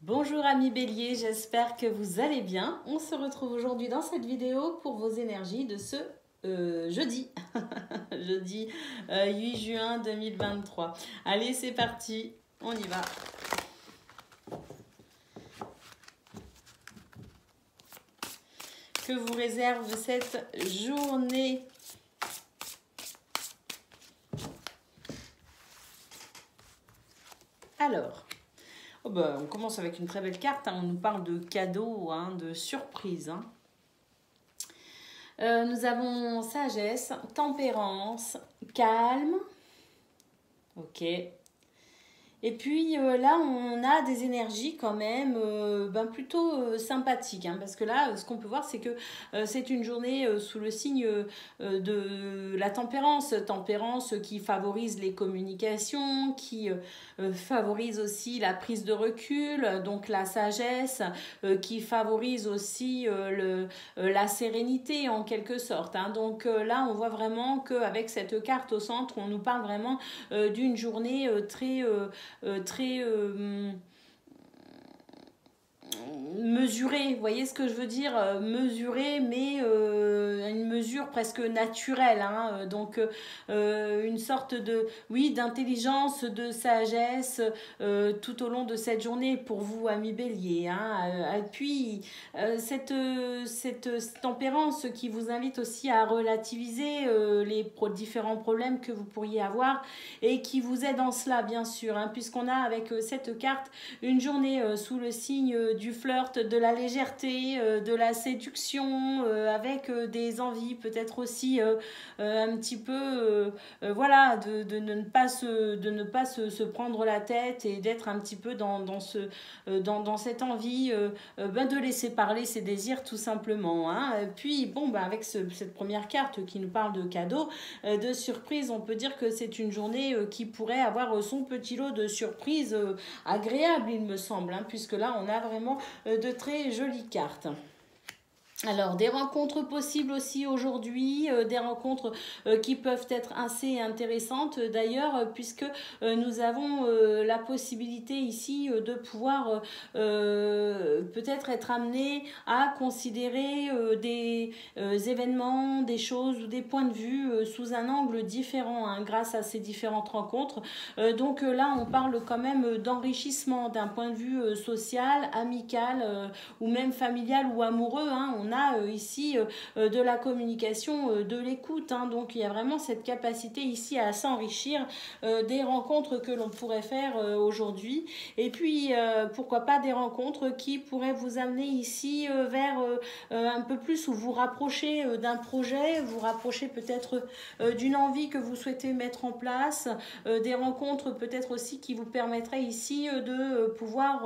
Bonjour amis béliers, j'espère que vous allez bien. On se retrouve aujourd'hui dans cette vidéo pour vos énergies de ce jeudi, jeudi 8 juin 2023. Allez, c'est parti, on y va. Que vous réserve cette journée ? Alors, on commence avec une très belle carte, hein. On nous parle de cadeaux, hein, de surprises. Hein. Nous avons sagesse, tempérance, calme. Ok. Et puis là, on a des énergies quand même plutôt sympathiques. Hein, parce que là, ce qu'on peut voir, c'est que c'est une journée sous le signe de la tempérance. Tempérance qui favorise les communications, qui favorise aussi la prise de recul, donc la sagesse, qui favorise aussi la sérénité en quelque sorte. Hein. Donc là, on voit vraiment qu'avec cette carte au centre, on nous parle vraiment d'une journée très mesuré, vous voyez ce que je veux dire, mesuré, mais une mesure presque naturelle, hein, donc une sorte de, oui, d'intelligence, de sagesse tout au long de cette journée pour vous, amis béliers, hein, et puis cette tempérance qui vous invite aussi à relativiser les différents problèmes que vous pourriez avoir et qui vous aide en cela, bien sûr, hein, puisqu'on a avec cette carte une journée sous le signe du flirt, de la légèreté, de la séduction, avec des envies peut-être aussi un petit peu, voilà, de ne pas se prendre la tête et d'être un petit peu dans cette envie de laisser parler ses désirs tout simplement. Hein. Puis bon, avec cette première carte qui nous parle de cadeaux, de surprises, on peut dire que c'est une journée qui pourrait avoir son petit lot de surprises agréables, il me semble, hein, puisque là on a vraiment de très jolies cartes. Alors, des rencontres possibles aussi aujourd'hui, des rencontres qui peuvent être assez intéressantes d'ailleurs, puisque nous avons la possibilité ici de pouvoir peut-être être amené à considérer des événements, des choses ou des points de vue sous un angle différent, hein, grâce à ces différentes rencontres. Donc là, on parle quand même d'enrichissement d'un point de vue social, amical ou même familial ou amoureux. Hein. On a ici de la communication, de l'écoute. Hein. Donc il y a vraiment cette capacité ici à s'enrichir des rencontres que l'on pourrait faire aujourd'hui. Et puis pourquoi pas des rencontres qui pourraient vous amener ici vers un peu plus ou vous rapprocher d'un projet, vous rapprocher peut-être d'une envie que vous souhaitez mettre en place, des rencontres peut-être aussi qui vous permettraient ici de pouvoir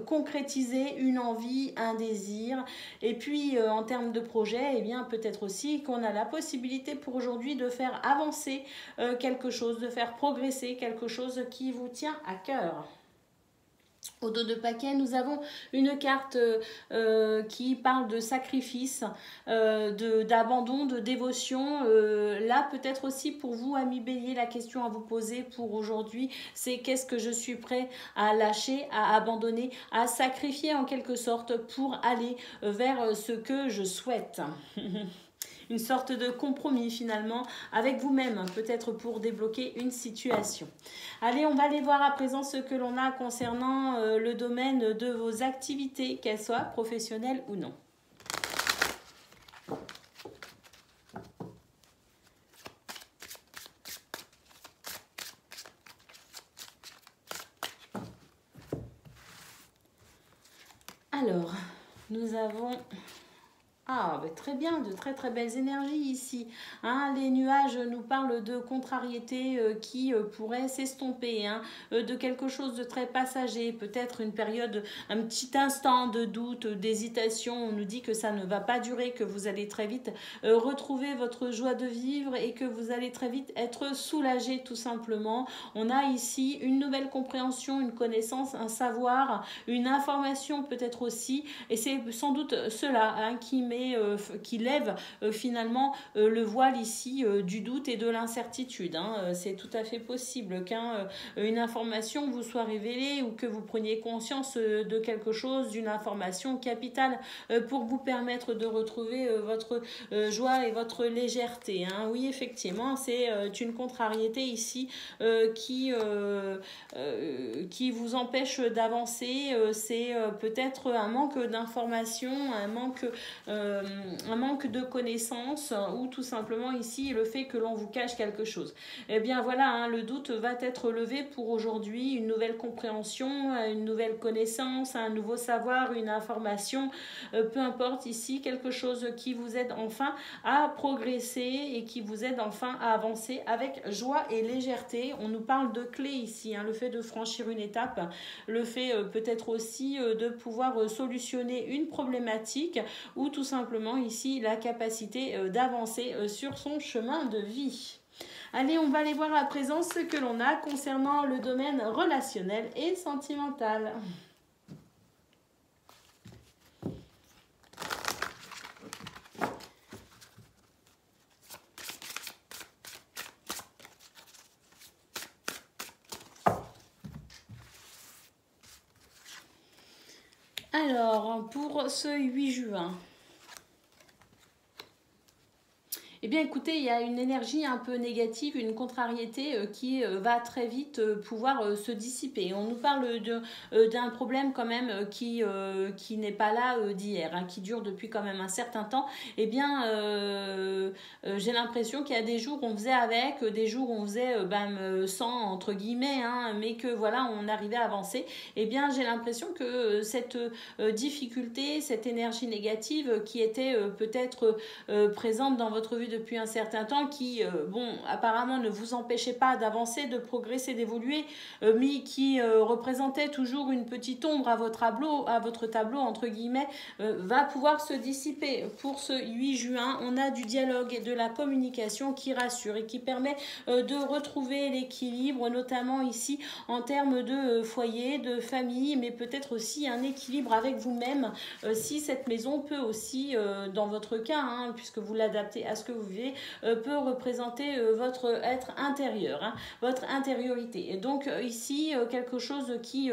concrétiser une envie, un désir. Et puis en termes de projet, eh bien peut-être aussi qu'on a la possibilité pour aujourd'hui de faire avancer quelque chose, de faire progresser quelque chose qui vous tient à cœur. Au dos de paquet, nous avons une carte qui parle de sacrifice, d'abandon, de dévotion. Là, peut-être aussi pour vous, amis béliers, la question à vous poser pour aujourd'hui, c'est qu'est-ce que je suis prêt à lâcher, à abandonner, à sacrifier en quelque sorte pour aller vers ce que je souhaite. Une sorte de compromis finalement avec vous-même, peut-être pour débloquer une situation. Allez, on va aller voir à présent ce que l'on a concernant le domaine de vos activités, qu'elles soient professionnelles ou non. Alors, nous avons... Ah, très bien, de très très belles énergies ici. Hein, les nuages nous parlent de contrariétés qui pourraient s'estomper, hein, de quelque chose de très passager, peut-être une période, un petit instant de doute, d'hésitation. On nous dit que ça ne va pas durer, que vous allez très vite retrouver votre joie de vivre et que vous allez très vite être soulagé tout simplement. On a ici une nouvelle compréhension, une connaissance, un savoir, une information peut-être aussi. Et c'est sans doute cela, hein, qui met qui lève finalement le voile ici du doute et de l'incertitude. Hein. C'est tout à fait possible qu'une information vous soit révélée ou que vous preniez conscience de quelque chose, d'une information capitale pour vous permettre de retrouver votre joie et votre légèreté. Hein. Oui, effectivement, c'est une contrariété ici qui vous empêche d'avancer. C'est peut-être un manque d'informations, un manque de connaissances ou tout simplement ici le fait que l'on vous cache quelque chose. Eh bien voilà, hein, le doute va être levé pour aujourd'hui, une nouvelle compréhension, une nouvelle connaissance, un nouveau savoir, une information, peu importe ici, quelque chose qui vous aide enfin à progresser et qui vous aide enfin à avancer avec joie et légèreté. On nous parle de clés ici, hein, le fait de franchir une étape, le fait peut-être aussi de pouvoir solutionner une problématique ou tout simplement ici la capacité d'avancer sur son chemin de vie. Allez, on va aller voir à présent ce que l'on a concernant le domaine relationnel et sentimental. Alors, pour ce 8 juin, eh bien, écoutez, il y a une énergie un peu négative, une contrariété qui va très vite pouvoir se dissiper. On nous parle d'un problème quand même qui n'est pas là d'hier, hein, qui dure depuis quand même un certain temps. Eh bien, j'ai l'impression qu'il y a des jours on faisait avec, des jours on faisait sans, entre guillemets, hein, mais que voilà, on arrivait à avancer. Eh bien, j'ai l'impression que cette difficulté, cette énergie négative qui était peut-être présente dans votre vie depuis un certain temps, qui, apparemment ne vous empêchait pas d'avancer, de progresser, d'évoluer, mais qui représentait toujours une petite ombre à votre tableau, entre guillemets, va pouvoir se dissiper. Pour ce 8 juin, on a du dialogue et de la communication qui rassure et qui permet de retrouver l'équilibre, notamment ici en termes de foyer, de famille, mais peut-être aussi un équilibre avec vous-même, si cette maison peut aussi, dans votre cas, hein, puisque vous l'adaptez à ce que vous vivez, peut représenter votre être intérieur, hein, votre intériorité. Et donc ici, quelque chose qui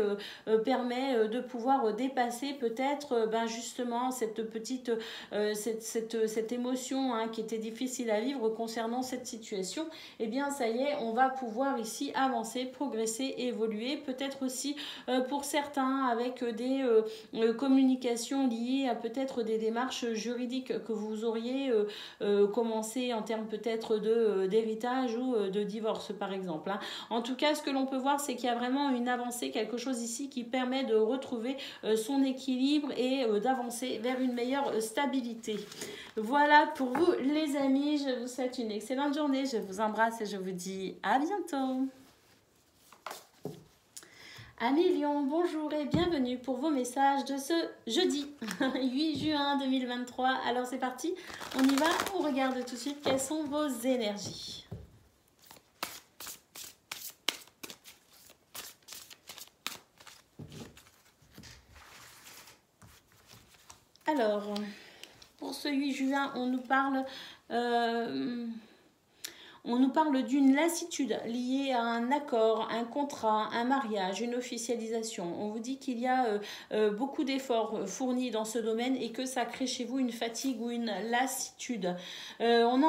permet de pouvoir dépasser peut-être justement cette petite cette émotion, hein, qui était difficile à vivre concernant cette situation. Et bien ça y est, on va pouvoir ici avancer, progresser, évoluer, peut-être aussi pour certains avec des communications liées à peut-être des démarches juridiques que vous auriez commencé en termes peut-être d'héritage ou de divorce par exemple, hein. En tout cas, ce que l'on peut voir, c'est qu'il y a vraiment une avancée, quelque chose ici qui permet de retrouver son équilibre et d'avancer vers une meilleure stabilité. Voilà pour vous les amis, je vous souhaite une excellente journée, je vous embrasse et je vous dis à bientôt. Amis Lion, bonjour et bienvenue pour vos messages de ce jeudi 8 juin 2023. Alors c'est parti, on y va, on regarde tout de suite quelles sont vos énergies. Alors, pour ce 8 juin, on nous parle d'une lassitude liée à un accord, un contrat, un mariage, une officialisation. On vous dit qu'il y a beaucoup d'efforts fournis dans ce domaine et que ça crée chez vous une fatigue ou une lassitude. On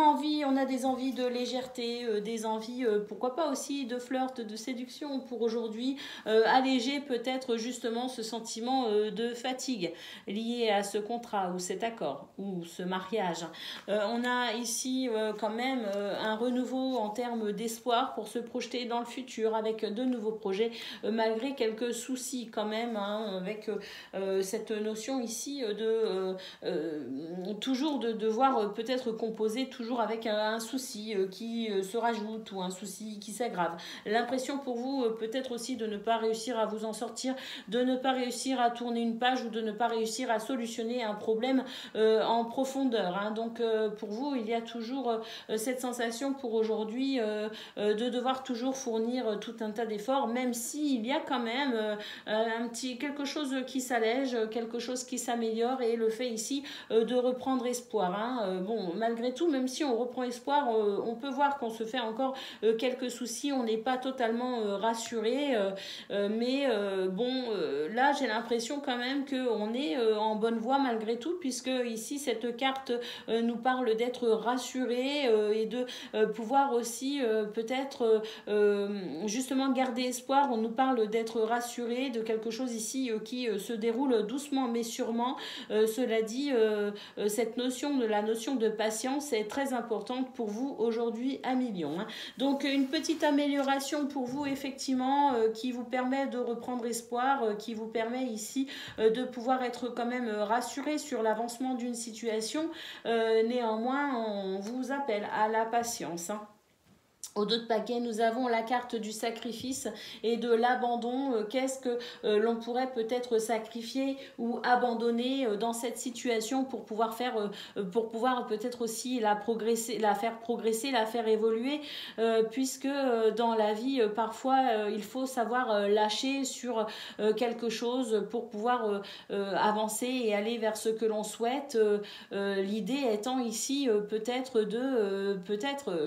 a des envies de légèreté, des envies, pourquoi pas aussi de flirt, de séduction pour aujourd'hui, alléger peut-être justement ce sentiment de fatigue lié à ce contrat ou cet accord ou ce mariage. On a ici quand même un renouveau en termes d'espoir pour se projeter dans le futur avec de nouveaux projets, malgré quelques soucis quand même, hein, avec cette notion ici de toujours de devoir peut-être composer toujours avec un souci qui se rajoute ou un souci qui s'aggrave. L'impression pour vous peut-être aussi de ne pas réussir à vous en sortir, de ne pas réussir à tourner une page ou de ne pas réussir à solutionner un problème en profondeur, hein. Donc pour vous, il y a toujours cette sensation pour aujourd'hui de devoir toujours fournir tout un tas d'efforts, même s'il y a quand même quelque chose qui s'allège, quelque chose qui s'améliore, et le fait ici de reprendre espoir. Hein. Bon, malgré tout, même si on reprend espoir, on peut voir qu'on se fait encore quelques soucis, on n'est pas totalement rassuré, mais là j'ai l'impression quand même qu'on est en bonne voie malgré tout, puisque ici cette carte nous parle d'être rassuré et de pouvoir aussi peut-être justement garder espoir. On nous parle d'être rassuré de quelque chose ici qui se déroule doucement mais sûrement. Cela dit, la notion de patience est très importante pour vous aujourd'hui à Million. Hein. Donc une petite amélioration pour vous effectivement qui vous permet de reprendre espoir, qui vous permet ici de pouvoir être quand même rassuré sur l'avancement d'une situation. Néanmoins, on vous appelle à la patience. Hein. Au dos de paquet, nous avons la carte du sacrifice et de l'abandon. Qu'est-ce que l'on pourrait peut-être sacrifier ou abandonner dans cette situation pour pouvoir peut-être aussi la faire progresser, la faire évoluer, puisque dans la vie, parfois, il faut savoir lâcher sur quelque chose pour pouvoir avancer et aller vers ce que l'on souhaite. L'idée étant ici peut-être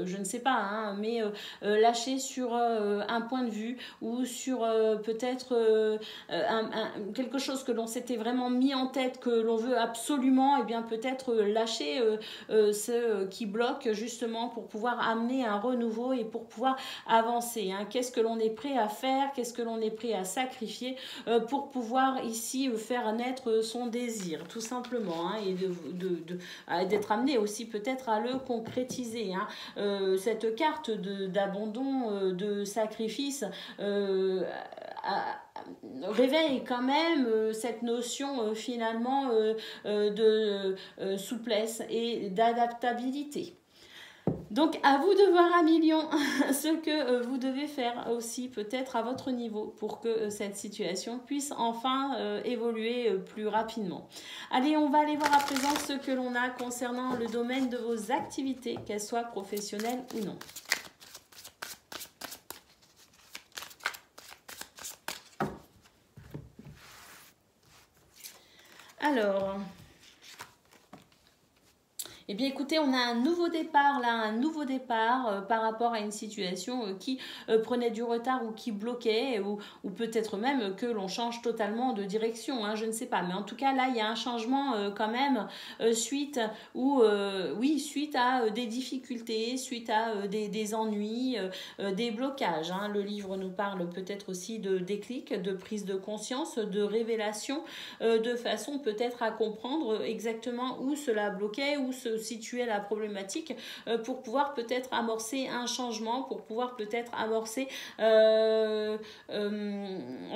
je ne sais pas, hein, mais lâcher sur un point de vue ou sur peut-être quelque chose que l'on s'était vraiment mis en tête, que l'on veut absolument, et bien peut-être lâcher ce qui bloque justement pour pouvoir amener un renouveau et pour pouvoir avancer. Hein. Qu'est-ce que l'on est prêt à faire, qu'est-ce que l'on est prêt à sacrifier pour pouvoir ici faire naître son désir, tout simplement, hein, et d'être amené aussi peut-être à le concrétiser. Hein. Cette carte d'abandon, de sacrifice réveille quand même cette notion finalement de souplesse et d'adaptabilité. Donc à vous de voir à Million ce que vous devez faire aussi peut-être à votre niveau pour que cette situation puisse enfin évoluer plus rapidement. Allez, on va aller voir à présent ce que l'on a concernant le domaine de vos activités, qu'elles soient professionnelles ou non. Alors, eh bien écoutez, on a un nouveau départ par rapport à une situation qui prenait du retard ou qui bloquait, ou peut-être même que l'on change totalement de direction, hein, je ne sais pas. Mais en tout cas, là, il y a un changement quand même suite à des difficultés, suite à des ennuis, des blocages. Hein. Le livre nous parle peut-être aussi de déclic, de prise de conscience, de révélation, de façon peut-être à comprendre exactement où cela bloquait, où se situer la problématique pour pouvoir peut-être amorcer un changement, pour pouvoir peut-être amorcer en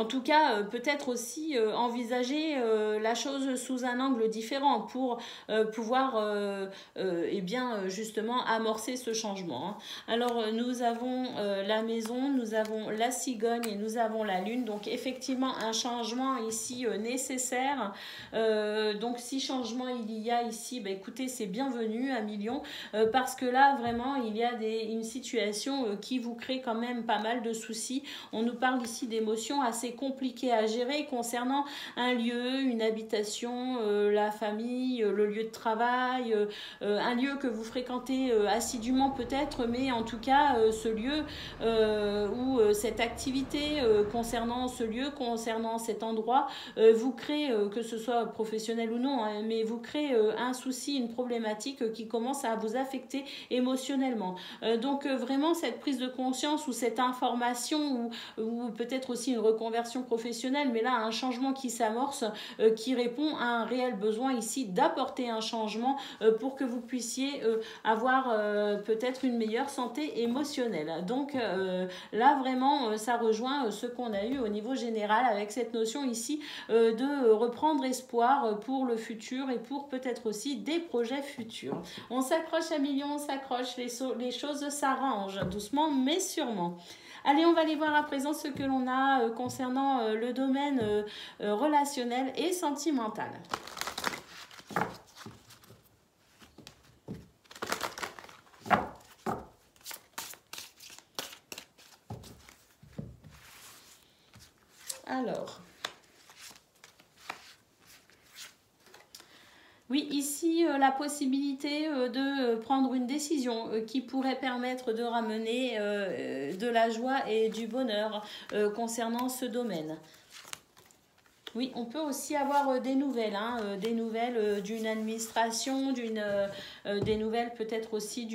tout cas peut-être aussi envisager la chose sous un angle différent pour pouvoir eh bien justement amorcer ce changement. Hein. Alors nous avons la maison, nous avons la cigogne et nous avons la lune, donc effectivement un changement ici nécessaire. Donc si changement il y a ici, bah, écoutez, c'est bienvenu à Million, parce que là vraiment il y a une situation qui vous crée quand même pas mal de soucis. On nous parle ici d'émotions assez compliquées à gérer concernant un lieu, une habitation, la famille, le lieu de travail, un lieu que vous fréquentez assidûment peut-être, mais en tout cas ce lieu ou cette activité concernant ce lieu, concernant cet endroit vous crée, que ce soit professionnel ou non, hein, mais vous crée un souci, une problématique qui commence à vous affecter émotionnellement. Donc vraiment cette prise de conscience ou cette information ou peut-être aussi une reconversion professionnelle, mais là un changement qui s'amorce, qui répond à un réel besoin ici d'apporter un changement pour que vous puissiez avoir peut-être une meilleure santé émotionnelle. Donc là vraiment ça rejoint ce qu'on a eu au niveau général avec cette notion ici de reprendre espoir pour le futur et pour peut-être aussi des projets futurs. On s'accroche à Million, on s'accroche, les choses s'arrangent doucement mais sûrement. Allez, on va aller voir à présent ce que l'on a concernant le domaine relationnel et sentimental. Oui, ici, la possibilité de prendre une décision qui pourrait permettre de ramener de la joie et du bonheur concernant ce domaine. Oui, on peut aussi avoir des nouvelles, hein, des nouvelles d'une administration, des nouvelles peut-être aussi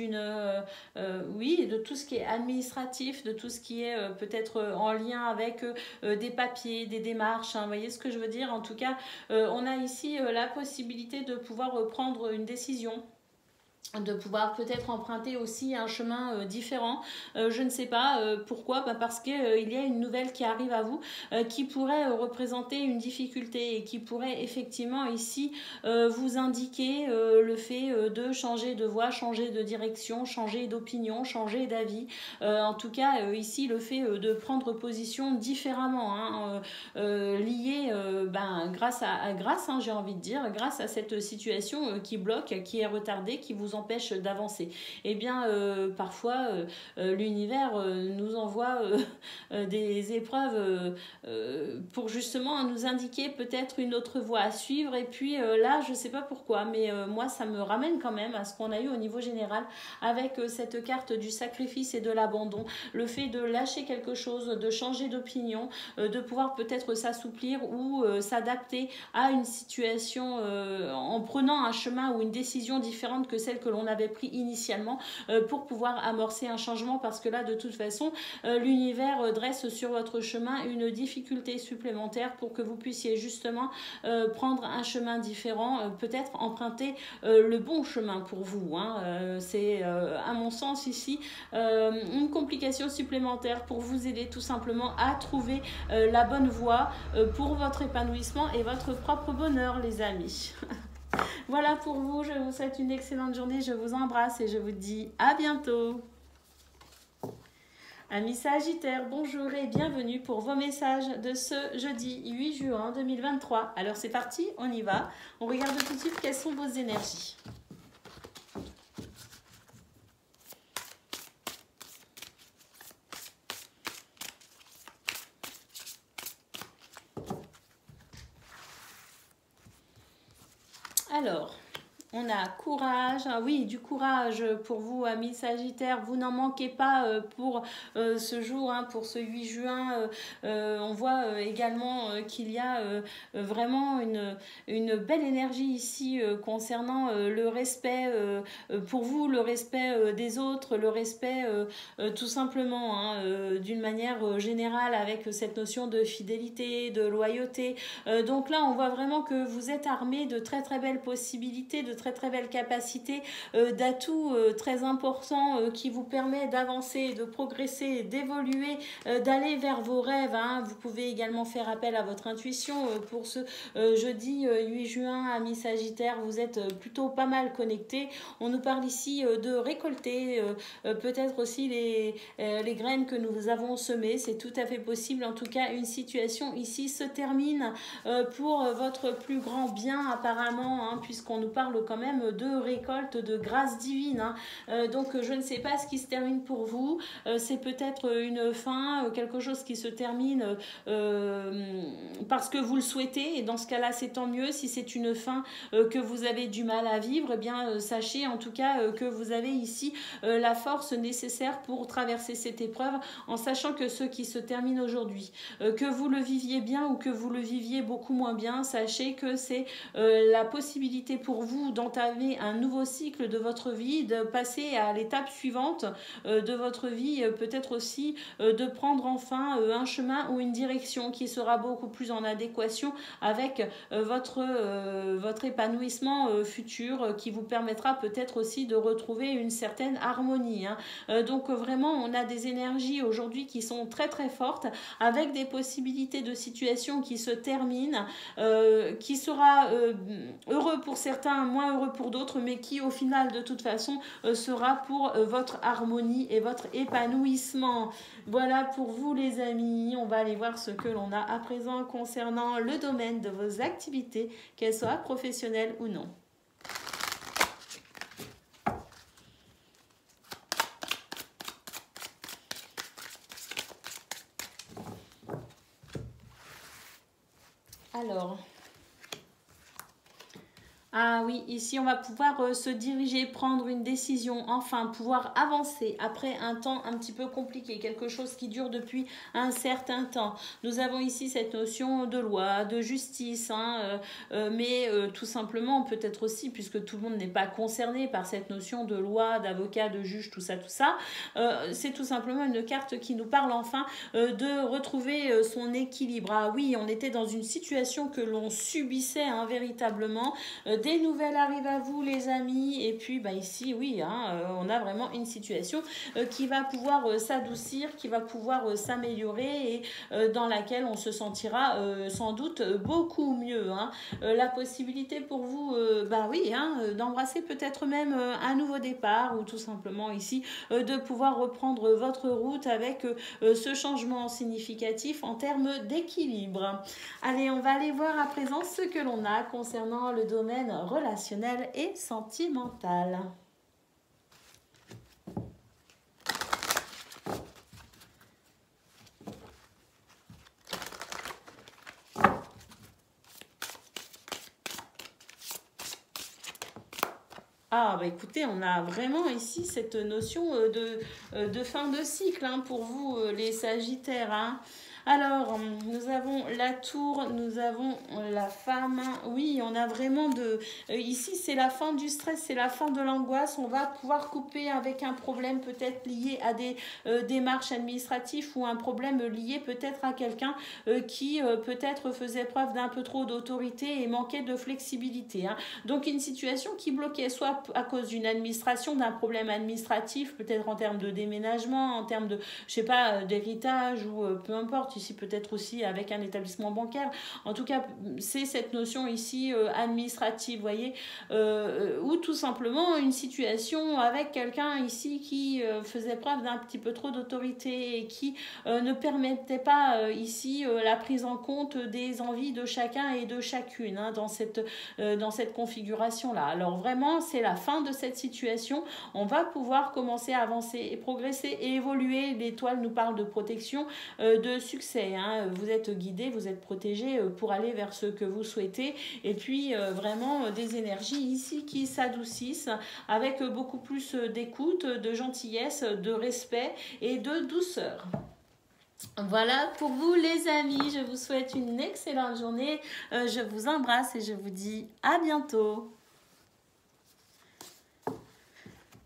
oui, de tout ce qui est administratif, de tout ce qui est peut-être en lien avec des papiers, des démarches. Hein, vous voyez ce que je veux dire? En tout cas, on a ici la possibilité de pouvoir prendre une décision, de pouvoir peut-être emprunter aussi un chemin différent. Je ne sais pas pourquoi, parce qu'il y a une nouvelle qui arrive à vous qui pourrait représenter une difficulté et qui pourrait effectivement ici vous indiquer le fait de changer de voie, changer de direction, changer d'opinion, changer d'avis. En tout cas, ici, le fait de prendre position différemment, hein, lié grâce hein, j'ai envie de dire, grâce à cette situation qui bloque, qui est retardée, qui vous empêche d'avancer. Eh bien, parfois, l'univers nous envoie des épreuves pour justement nous indiquer peut-être une autre voie à suivre. Et puis là, je ne sais pas pourquoi, mais moi, ça me ramène quand même à ce qu'on a eu au niveau général avec cette carte du sacrifice et de l'abandon. Le fait de lâcher quelque chose, de changer d'opinion, de pouvoir peut-être s'assouplir ou s'adapter à une situation en prenant un chemin ou une décision différente que celle que l'on avait pris initialement pour pouvoir amorcer un changement, parce que là de toute façon l'univers dresse sur votre chemin une difficulté supplémentaire pour que vous puissiez justement prendre un chemin différent, peut-être emprunter le bon chemin pour vous, hein. C'est à mon sens ici une complication supplémentaire pour vous aider tout simplement à trouver la bonne voie pour votre épanouissement et votre propre bonheur, les amis. Voilà pour vous, je vous souhaite une excellente journée, je vous embrasse et je vous dis à bientôt. Amis Sagittaires, bonjour et bienvenue pour vos messages de ce jeudi 8 juin 2023. Alors c'est parti, on y va. On regarde tout de suite quelles sont vos énergies. Alors, on a courage, ah oui, du courage pour vous, amis Sagittaires. Vous n'en manquez pas pour ce jour, hein, pour ce 8 juin. On voit également qu'il y a vraiment une belle énergie ici concernant le respect pour vous, le respect des autres, le respect tout simplement, hein, d'une manière générale, avec cette notion de fidélité, de loyauté. Donc là, on voit vraiment que vous êtes armés de très très belles possibilités, de très très belles capacités, d'atouts très importants qui vous permet d'avancer, de progresser, d'évoluer, d'aller vers vos rêves, hein. Vous pouvez également faire appel à votre intuition pour ce jeudi 8 juin, amis Sagittaires. Vous êtes plutôt pas mal connectés. On nous parle ici de récolter peut-être aussi les graines que nous avons semées. C'est tout à fait possible. En tout cas, une situation ici se termine pour votre plus grand bien apparemment, hein, puisqu'on nous parle quand même de récolte, de grâce divine, hein. Donc je ne sais pas ce qui se termine pour vous. C'est peut-être une fin, quelque chose qui se termine parce que vous le souhaitez, et dans ce cas-là c'est tant mieux. Si c'est une fin que vous avez du mal à vivre, eh bien sachez en tout cas que vous avez ici la force nécessaire pour traverser cette épreuve, en sachant que ce qui se termine aujourd'hui, que vous le viviez bien ou que vous le viviez beaucoup moins bien, sachez que c'est la possibilité pour vous d'entamer un nouveau cycle de votre vie, de passer à l'étape suivante de votre vie, peut-être aussi de prendre enfin un chemin ou une direction qui sera beaucoup plus en adéquation avec votre épanouissement futur, qui vous permettra peut-être aussi de retrouver une certaine harmonie, hein. Donc vraiment, on a des énergies aujourd'hui qui sont très très fortes, avec des possibilités de situation qui se terminent, qui sera heureux pour certains, moins heureux pour d'autres, mais qui au final de toute façon sera pour votre harmonie et votre épanouissement. Voilà pour vous les amis. On va aller voir ce que l'on a à présent concernant le domaine de vos activités, qu'elles soient professionnelles ou non. Alors, Ah oui, ici on va pouvoir se diriger, prendre une décision, enfin pouvoir avancer après un temps un petit peu compliqué, quelque chose qui dure depuis un certain temps. Nous avons ici cette notion de loi, de justice, hein, mais tout simplement peut-être aussi, puisque tout le monde n'est pas concerné par cette notion de loi, d'avocat, de juge, tout ça, c'est tout simplement une carte qui nous parle enfin de retrouver son équilibre. Ah oui, on était dans une situation que l'on subissait hein, véritablement. Des nouvelles arrivent à vous les amis et puis bah, ici oui hein, on a vraiment une situation qui va pouvoir s'adoucir, qui va pouvoir s'améliorer et dans laquelle on se sentira sans doute beaucoup mieux hein. La possibilité pour vous bah oui hein, d'embrasser peut-être même un nouveau départ ou tout simplement ici de pouvoir reprendre votre route avec ce changement significatif en termes d'équilibre. Allez, on va aller voir à présent ce que l'on a concernant le domaine relationnel et sentimental. Ah bah écoutez, on a vraiment ici cette notion de fin de cycle hein, pour vous les Sagittaires. Hein. Alors, nous avons la tour, nous avons la femme. Oui, on a vraiment de... ici, c'est la fin du stress, c'est la fin de l'angoisse. On va pouvoir couper avec un problème peut-être lié à des démarches administratives ou un problème lié peut-être à quelqu'un qui peut-être faisait preuve d'un peu trop d'autorité et manquait de flexibilité. Hein. Donc, une situation qui bloquait soit à cause d'une administration, d'un problème administratif, peut-être en termes de déménagement, en termes de, je sais pas, d'héritage ou peu importe, ici peut-être aussi avec un établissement bancaire. En tout cas, c'est cette notion ici administrative, vous voyez, ou tout simplement une situation avec quelqu'un ici qui faisait preuve d'un petit peu trop d'autorité et qui ne permettait pas ici la prise en compte des envies de chacun et de chacune hein, dans cette configuration-là. Alors vraiment, c'est la fin de cette situation. On va pouvoir commencer à avancer et progresser et évoluer. L'étoile nous parle de protection, de succès. Hein. Vous êtes guidé, vous êtes protégé pour aller vers ce que vous souhaitez. Et puis vraiment des énergies ici qui s'adoucissent avec beaucoup plus d'écoute, de gentillesse, de respect et de douceur. Voilà pour vous les amis, je vous souhaite une excellente journée, je vous embrasse et je vous dis à bientôt.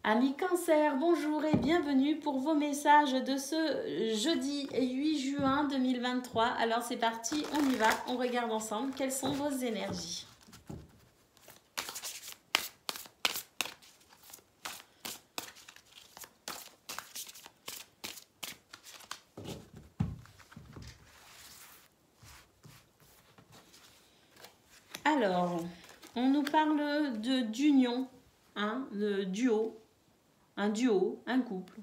Amis Cancer, bonjour et bienvenue pour vos messages de ce jeudi 8 juin 2023. Alors c'est parti, on y va, on regarde ensemble quelles sont vos énergies. Alors, on nous parle d'union, hein, de duo, un couple,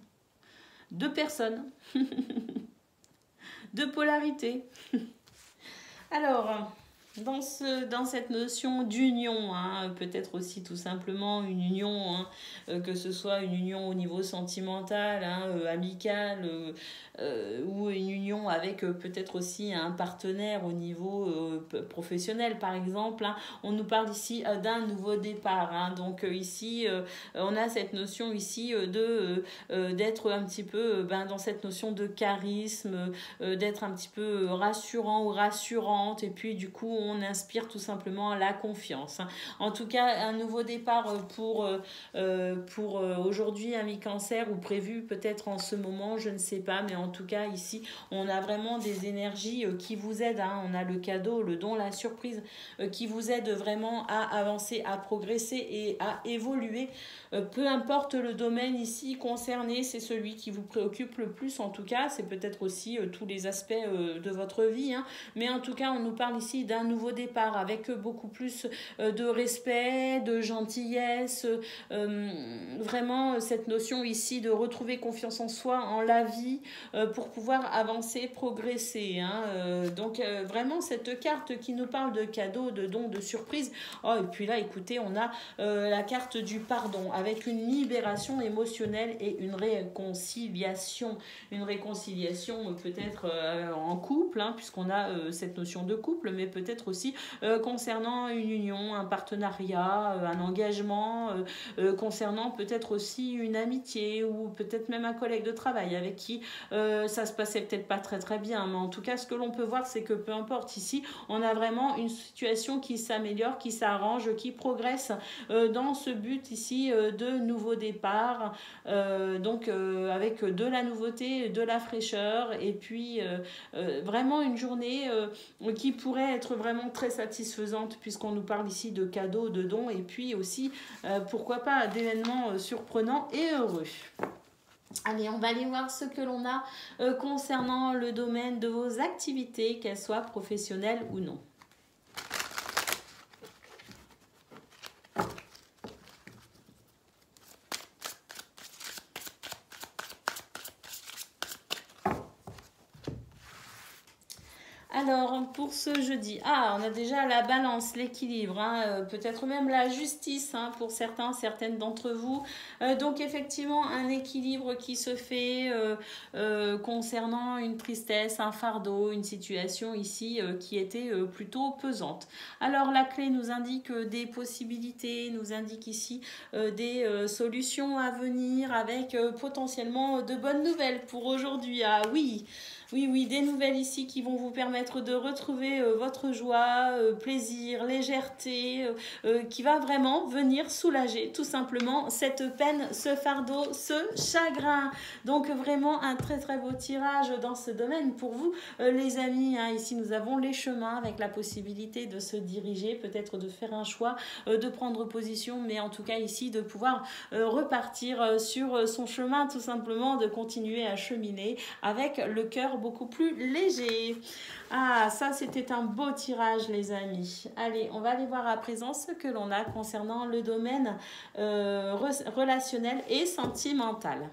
deux personnes, deux polarités. Alors, dans cette notion d'union, hein, peut-être aussi tout simplement une union, hein, que ce soit une union au niveau sentimental, hein, amical, ou une union avec peut-être aussi un partenaire au niveau professionnel par exemple. Hein. On nous parle ici d'un nouveau départ. Hein. Donc ici, on a cette notion ici d'être un petit peu dans cette notion de charisme, d'être un petit peu rassurant ou rassurante et puis du coup on inspire tout simplement la confiance. Hein. En tout cas, un nouveau départ pour aujourd'hui, amis Cancer, ou prévu peut-être en ce moment, je ne sais pas, mais en tout cas ici, on a vraiment des énergies qui vous aident. Hein. On a le cadeau, le don, la surprise qui vous aide vraiment à avancer, à progresser et à évoluer. Peu importe le domaine ici concerné, c'est celui qui vous préoccupe le plus en tout cas. C'est peut-être aussi tous les aspects de votre vie. Hein. Mais en tout cas, on nous parle ici d'un nouveau départ avec beaucoup plus de respect, de gentillesse, vraiment cette notion ici de retrouver confiance en soi, en la vie, pour pouvoir avancer, progresser. Hein. Donc vraiment cette carte qui nous parle de cadeaux, de dons, de surprises. Oh, et puis là, écoutez, on a la carte du pardon avec une libération émotionnelle et une réconciliation. Une réconciliation peut-être en couple, hein, puisqu'on a cette notion de couple, mais peut-être peut-être aussi concernant une union, un partenariat, un engagement, concernant peut-être aussi une amitié ou peut-être même un collègue de travail avec qui ça se passait peut-être pas très très bien. Mais en tout cas, ce que l'on peut voir, c'est que peu importe ici, on a vraiment une situation qui s'améliore, qui s'arrange, qui progresse dans ce but ici de nouveau départ. Donc avec de la nouveauté, de la fraîcheur et puis vraiment une journée qui pourrait être vraiment très satisfaisante puisqu'on nous parle ici de cadeaux, de dons et puis aussi pourquoi pas d'événements surprenants et heureux. Allez, on va aller voir ce que l'on a concernant le domaine de vos activités, qu'elles soient professionnelles ou non. Alors, pour ce jeudi, on a déjà la balance, l'équilibre, hein, peut-être même la justice hein, pour certains, certaines d'entre vous. Donc, effectivement, un équilibre qui se fait concernant une tristesse, un fardeau, une situation ici qui était plutôt pesante. Alors, la clé nous indique des possibilités, nous indique ici des solutions à venir avec potentiellement de bonnes nouvelles pour aujourd'hui. Ah oui! Oui, oui, des nouvelles ici qui vont vous permettre de retrouver votre joie, plaisir, légèreté, qui va vraiment venir soulager tout simplement cette peine, ce fardeau, ce chagrin. Donc vraiment un très très beau tirage dans ce domaine pour vous les amis. Hein. Ici nous avons les chemins avec la possibilité de se diriger, peut-être de faire un choix, de prendre position, mais en tout cas ici de pouvoir repartir sur son chemin tout simplement, de continuer à cheminer avec le cœur beaucoup plus léger. Ah, ça c'était un beau tirage les amis. Allez, on va aller voir à présent ce que l'on a concernant le domaine relationnel et sentimental.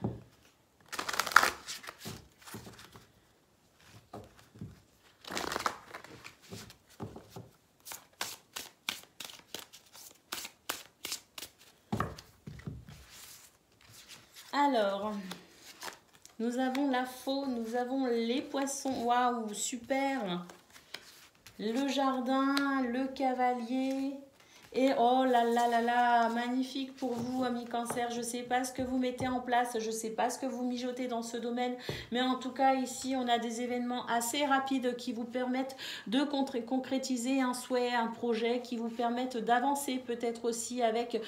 Alors, nous avons la faux, nous avons les poissons. Waouh, super. Le jardin, le cavalier. Et oh là là là là, magnifique pour vous, amis cancer. Je ne sais pas ce que vous mettez en place, je ne sais pas ce que vous mijotez dans ce domaine. Mais en tout cas, ici, on a des événements assez rapides qui vous permettent de concrétiser un souhait, un projet, qui vous permettent d'avancer peut-être aussi avec,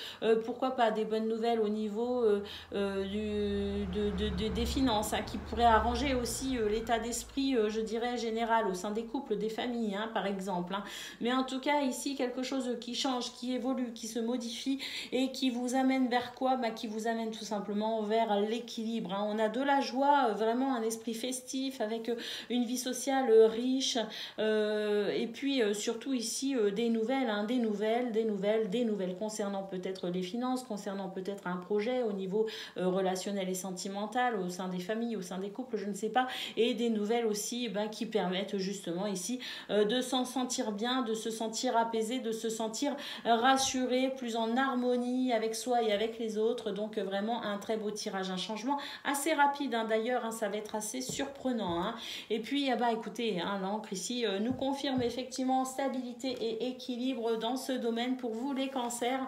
pourquoi pas, des bonnes nouvelles au niveau des finances, hein, qui pourraient arranger aussi l'état d'esprit, je dirais, général au sein des couples, des familles, hein, par exemple. Hein. Mais en tout cas, ici, quelque chose qui change, qui évolue, qui se modifie et qui vous amène vers quoi? Qui vous amène tout simplement vers l'équilibre. Hein. On a de la joie, vraiment un esprit festif avec une vie sociale riche et puis surtout ici des nouvelles, hein, des nouvelles concernant peut-être les finances, concernant peut-être un projet au niveau relationnel et sentimental, au sein des familles, au sein des couples, je ne sais pas, et des nouvelles aussi qui permettent justement ici de s'en sentir bien, de se sentir apaisé, de se sentir rassuré, plus en harmonie avec soi et avec les autres. Donc vraiment un très beau tirage, un changement assez rapide hein, d'ailleurs, hein, ça va être assez surprenant. Hein. Et puis écoutez, hein, l'encre ici nous confirme effectivement stabilité et équilibre dans ce domaine pour vous les cancers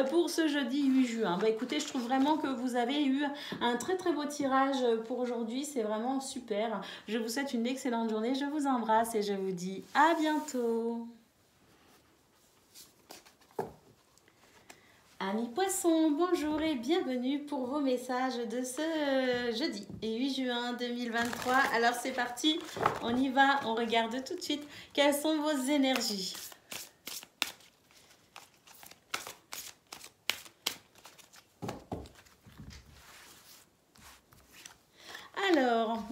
pour ce jeudi 8 juin. Écoutez, je trouve vraiment que vous avez eu un très très beau tirage pour aujourd'hui, c'est vraiment super. Je vous souhaite une excellente journée, je vous embrasse et je vous dis à bientôt. Amis poissons, bonjour et bienvenue pour vos messages de ce jeudi 8 juin 2023. Alors c'est parti, on y va, on regarde tout de suite quelles sont vos énergies. Alors,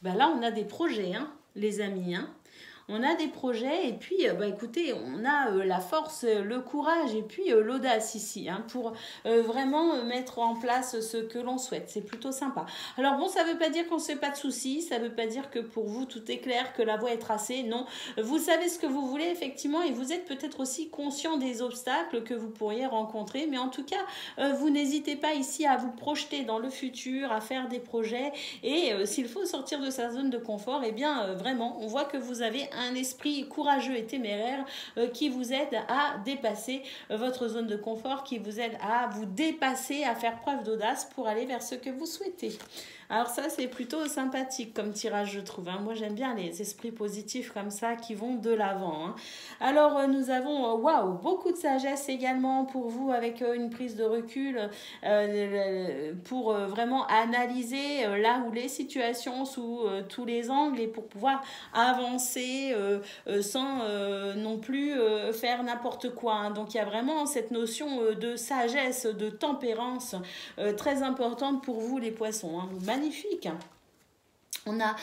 là on a des projets, hein, les amis, hein. On a des projets et puis, écoutez, on a la force, le courage et puis l'audace ici hein, pour vraiment mettre en place ce que l'on souhaite. C'est plutôt sympa. Alors bon, ça ne veut pas dire qu'on ne se fait pas de soucis, ça ne veut pas dire que pour vous tout est clair, que la voie est tracée. Non, vous savez ce que vous voulez effectivement et vous êtes peut-être aussi conscient des obstacles que vous pourriez rencontrer. Mais en tout cas, vous n'hésitez pas ici à vous projeter dans le futur, à faire des projets et s'il faut sortir de sa zone de confort, eh bien vraiment, on voit que vous avez un esprit courageux et téméraire qui vous aide à dépasser votre zone de confort, qui vous aide à vous dépasser, à faire preuve d'audace pour aller vers ce que vous souhaitez. Alors ça, c'est plutôt sympathique comme tirage, je trouve. Moi, j'aime bien les esprits positifs comme ça qui vont de l'avant. Alors, nous avons, waouh, beaucoup de sagesse également pour vous avec une prise de recul pour vraiment analyser là où les situations sous tous les angles et pour pouvoir avancer sans non plus faire n'importe quoi. Donc, il y a vraiment cette notion de sagesse, de tempérance très importante pour vous, les poissons. Magnifique. On a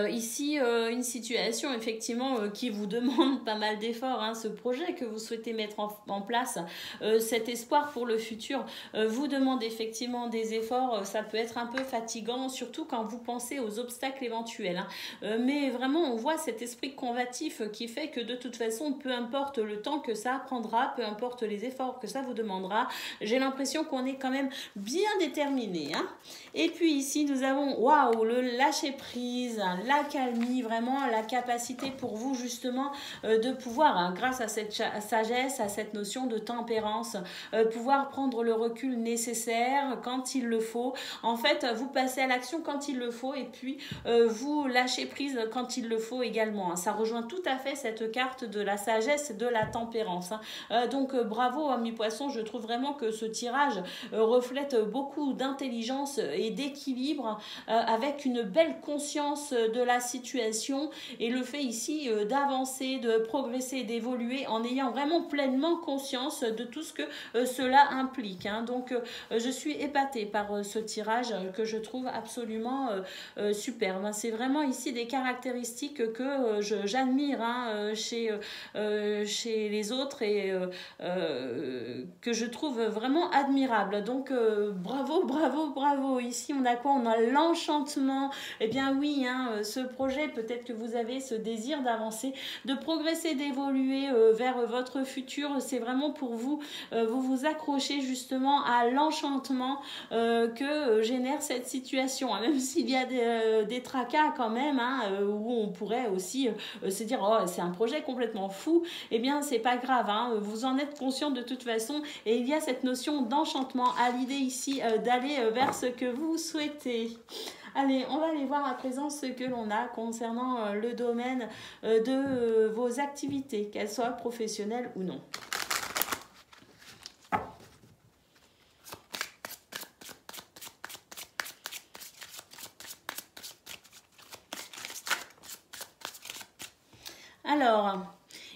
ici une situation effectivement qui vous demande pas mal d'efforts, ce projet que vous souhaitez mettre en place, cet espoir pour le futur vous demande effectivement des efforts, ça peut être un peu fatigant, surtout quand vous pensez aux obstacles éventuels. Mais vraiment on voit cet esprit combatif qui fait que de toute façon, peu importe le temps que ça prendra, peu importe les efforts que ça vous demandera, j'ai l'impression qu'on est quand même bien déterminé. Et puis ici nous avons, waouh, le lâcher prise, la calmie, vraiment la capacité pour vous justement de pouvoir, grâce à cette sagesse, à cette notion de tempérance, pouvoir prendre le recul nécessaire quand il le faut. En fait, vous passez à l'action quand il le faut et puis vous lâchez prise quand il le faut également. Ça rejoint tout à fait cette carte de la sagesse et de la tempérance. Donc bravo à mes poissons, je trouve vraiment que ce tirage reflète beaucoup d'intelligence et d'équilibre avec une belle conscience de la situation et le fait ici d'avancer, de progresser, d'évoluer en ayant vraiment pleinement conscience de tout ce que cela implique. Donc je suis épatée par ce tirage que je trouve absolument superbe. C'est vraiment ici des caractéristiques que j'admire chez les autres et que je trouve vraiment admirable. Donc bravo, bravo, bravo. Ici on a quoi? On a l'enchantement. Eh bien oui, ce projet, peut-être que vous avez ce désir d'avancer, de progresser, d'évoluer vers votre futur. C'est vraiment pour vous, vous vous accrochez justement à l'enchantement que génère cette situation. Même s'il y a des tracas quand même, où on pourrait aussi se dire, oh, c'est un projet complètement fou. Eh bien, c'est pas grave, vous en êtes conscient de toute façon. Et il y a cette notion d'enchantement à l'idée ici d'aller vers ce que vous souhaitez. Allez, on va aller voir à présent ce que l'on a concernant le domaine de vos activités, qu'elles soient professionnelles ou non. Alors,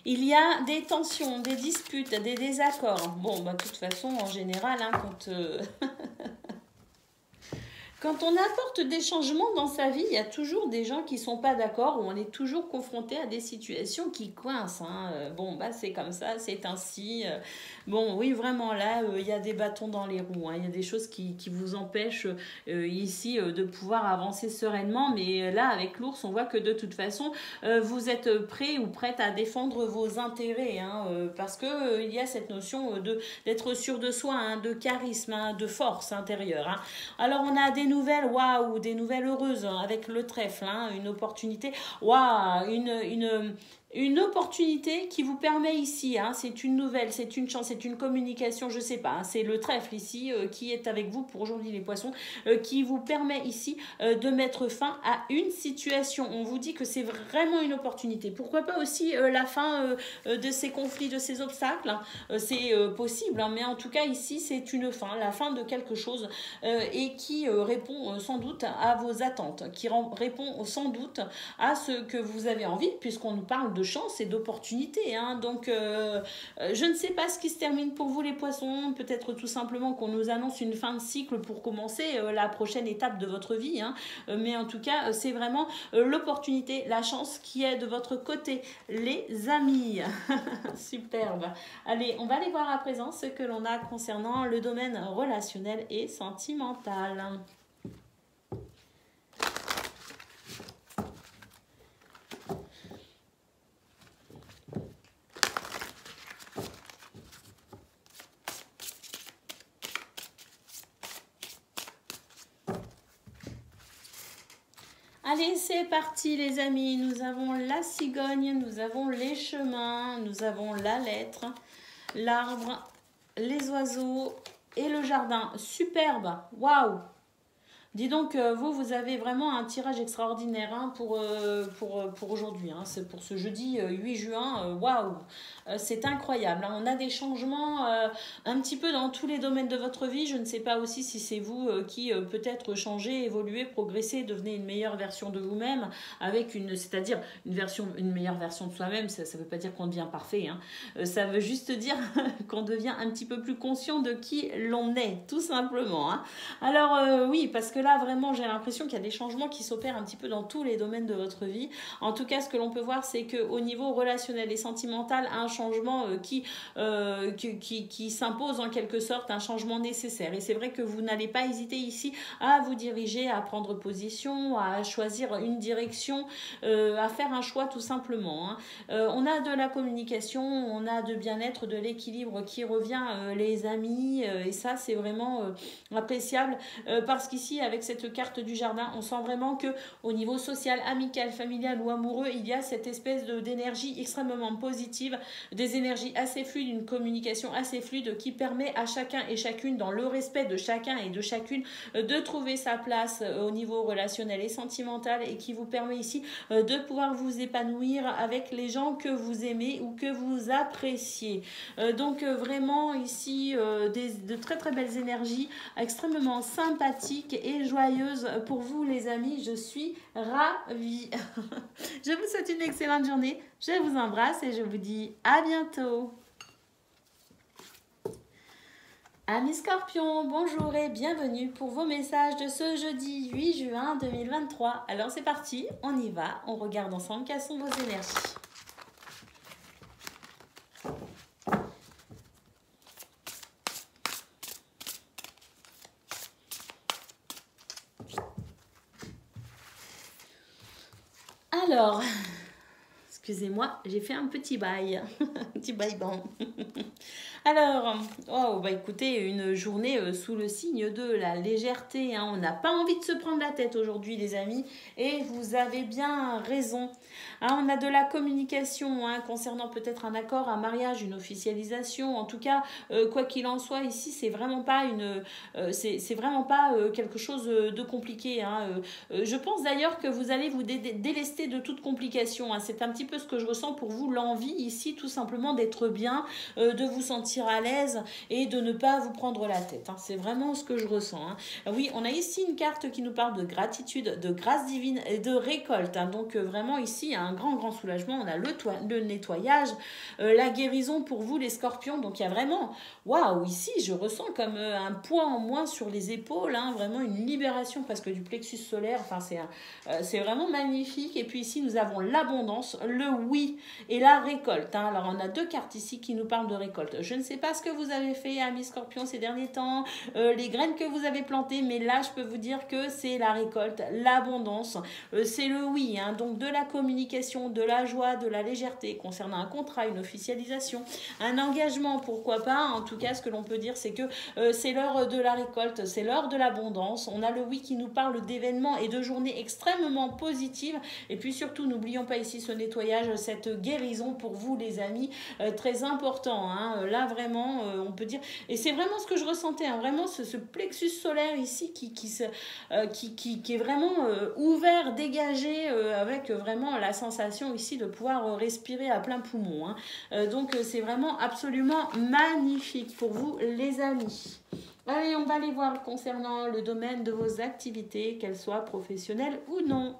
il y a des tensions, des disputes, des désaccords. Bon, de toute façon, en général, quand on apporte des changements dans sa vie, il y a toujours des gens qui ne sont pas d'accord ou on est toujours confronté à des situations qui coincent. C'est comme ça, c'est ainsi. Bon, oui, vraiment, là, il y a des bâtons dans les roues. Il y a des choses qui vous empêchent ici de pouvoir avancer sereinement. Mais là, avec l'ours, on voit que de toute façon, vous êtes prêt ou prête à défendre vos intérêts. Parce qu'il y a cette notion d'être sûr de soi, de charisme, de force intérieure. Alors, on a des nouvelles, waouh, des nouvelles heureuses avec le trèfle, une opportunité, waouh, une opportunité qui vous permet ici, c'est une nouvelle, c'est une chance, c'est une communication, je sais pas, c'est le trèfle ici qui est avec vous pour aujourd'hui les poissons, qui vous permet ici de mettre fin à une situation. On vous dit que c'est vraiment une opportunité. Pourquoi pas aussi la fin de ces conflits, de ces obstacles, c'est possible, mais en tout cas ici c'est une fin, la fin de quelque chose et qui répond sans doute à vos attentes, qui répond sans doute à ce que vous avez envie, puisqu'on nous parle de chance et d'opportunités. Donc, je ne sais pas ce qui se termine pour vous les poissons. Peut-être tout simplement qu'on nous annonce une fin de cycle pour commencer la prochaine étape de votre vie. Mais en tout cas, c'est vraiment l'opportunité, la chance qui est de votre côté, les amis. Superbe. Allez, on va aller voir à présent ce que l'on a concernant le domaine relationnel et sentimental. Allez, c'est parti les amis. Nous avons la cigogne, nous avons les chemins, nous avons la lettre, l'arbre, les oiseaux et le jardin. Superbe. Waouh. Dis donc, vous avez vraiment un tirage extraordinaire hein, pour aujourd'hui. Hein. C'est pour ce jeudi 8 juin. Waouh, c'est incroyable. Hein. On a des changements un petit peu dans tous les domaines de votre vie. Je ne sais pas aussi si c'est vous qui peut-être changez, évoluez, progressez, devenez une meilleure version de vous-même, avec c'est-à-dire une meilleure version de soi-même. Ça ne veut pas dire qu'on devient parfait. Hein. Ça veut juste dire qu'on devient un petit peu plus conscient de qui l'on est, tout simplement. Hein. Alors oui, parce que là, vraiment, j'ai l'impression qu'il y a des changements qui s'opèrent un petit peu dans tous les domaines de votre vie. En tout cas, ce que l'on peut voir, c'est qu'au niveau relationnel et sentimental, un changement qui s'impose en quelque sorte, un changement nécessaire. Et c'est vrai que vous n'allez pas hésiter ici à vous diriger, à prendre position, à choisir une direction, à faire un choix tout simplement. Hein. On a de la communication, on a de bien-être, de l'équilibre qui revient, les amis, et ça, c'est vraiment appréciable parce qu'ici, avec cette carte du jardin, on sent vraiment que au niveau social, amical, familial ou amoureux, il y a cette espèce d'énergie extrêmement positive, des énergies assez fluides, une communication assez fluide qui permet à chacun et chacune, dans le respect de chacun et de chacune, de trouver sa place au niveau relationnel et sentimental et qui vous permet ici de pouvoir vous épanouir avec les gens que vous aimez ou que vous appréciez. Donc vraiment ici de très très belles énergies extrêmement sympathiques et joyeuse pour vous les amis, je suis ravie. Je vous souhaite une excellente journée, je vous embrasse et je vous dis à bientôt. Amis Scorpions, bonjour et bienvenue pour vos messages de ce jeudi 8 juin 2023. Alors c'est parti, on y va, on regarde ensemble quelles sont vos énergies. Alors, excusez-moi, j'ai fait un petit bail, un petit bail-ban. Alors, oh, bah écoutez, une journée sous le signe de la légèreté. Hein. On n'a pas envie de se prendre la tête aujourd'hui, les amis. Et vous avez bien raison. Hein, on a de la communication hein, concernant peut-être un accord, un mariage, une officialisation. En tout cas, quoi qu'il en soit, ici, c'est vraiment pas quelque chose de compliqué. Hein. Je pense d'ailleurs que vous allez vous délester de toute complication. Hein. C'est un petit peu ce que je ressens pour vous, l'envie ici, tout simplement d'être bien, de vous sentir à l'aise et de ne pas vous prendre la tête. Hein. C'est vraiment ce que je ressens. Hein. Oui, on a ici une carte qui nous parle de gratitude, de grâce divine et de récolte. Hein. Donc vraiment ici, un grand soulagement. On a le nettoyage, la guérison pour vous les scorpions. Donc il y a vraiment, waouh, ici je ressens comme un poids en moins sur les épaules. Hein. Vraiment une libération presque du plexus solaire. Enfin, c'est vraiment magnifique. Et puis ici, nous avons l'abondance, le oui et la récolte. Hein. Alors on a deux cartes ici qui nous parlent de récolte. Je ne sais pas ce que vous avez fait, amis scorpions, ces derniers temps, les graines que vous avez plantées, mais là, je peux vous dire que c'est la récolte, l'abondance, c'est le oui, hein, donc de la communication, de la joie, de la légèreté, concernant un contrat, une officialisation, un engagement, pourquoi pas. En tout cas, ce que l'on peut dire, c'est que c'est l'heure de la récolte, c'est l'heure de l'abondance. On a le oui qui nous parle d'événements et de journées extrêmement positives, et puis surtout, n'oublions pas ici ce nettoyage, cette guérison pour vous, les amis, très important, hein. Là, vraiment, on peut dire, et c'est vraiment ce que je ressentais, hein, vraiment ce plexus solaire ici qui est vraiment ouvert, dégagé, avec vraiment la sensation ici de pouvoir respirer à plein poumon. Hein. Donc c'est vraiment absolument magnifique pour vous les amis. Allez, on va aller voir concernant le domaine de vos activités, qu'elles soient professionnelles ou non.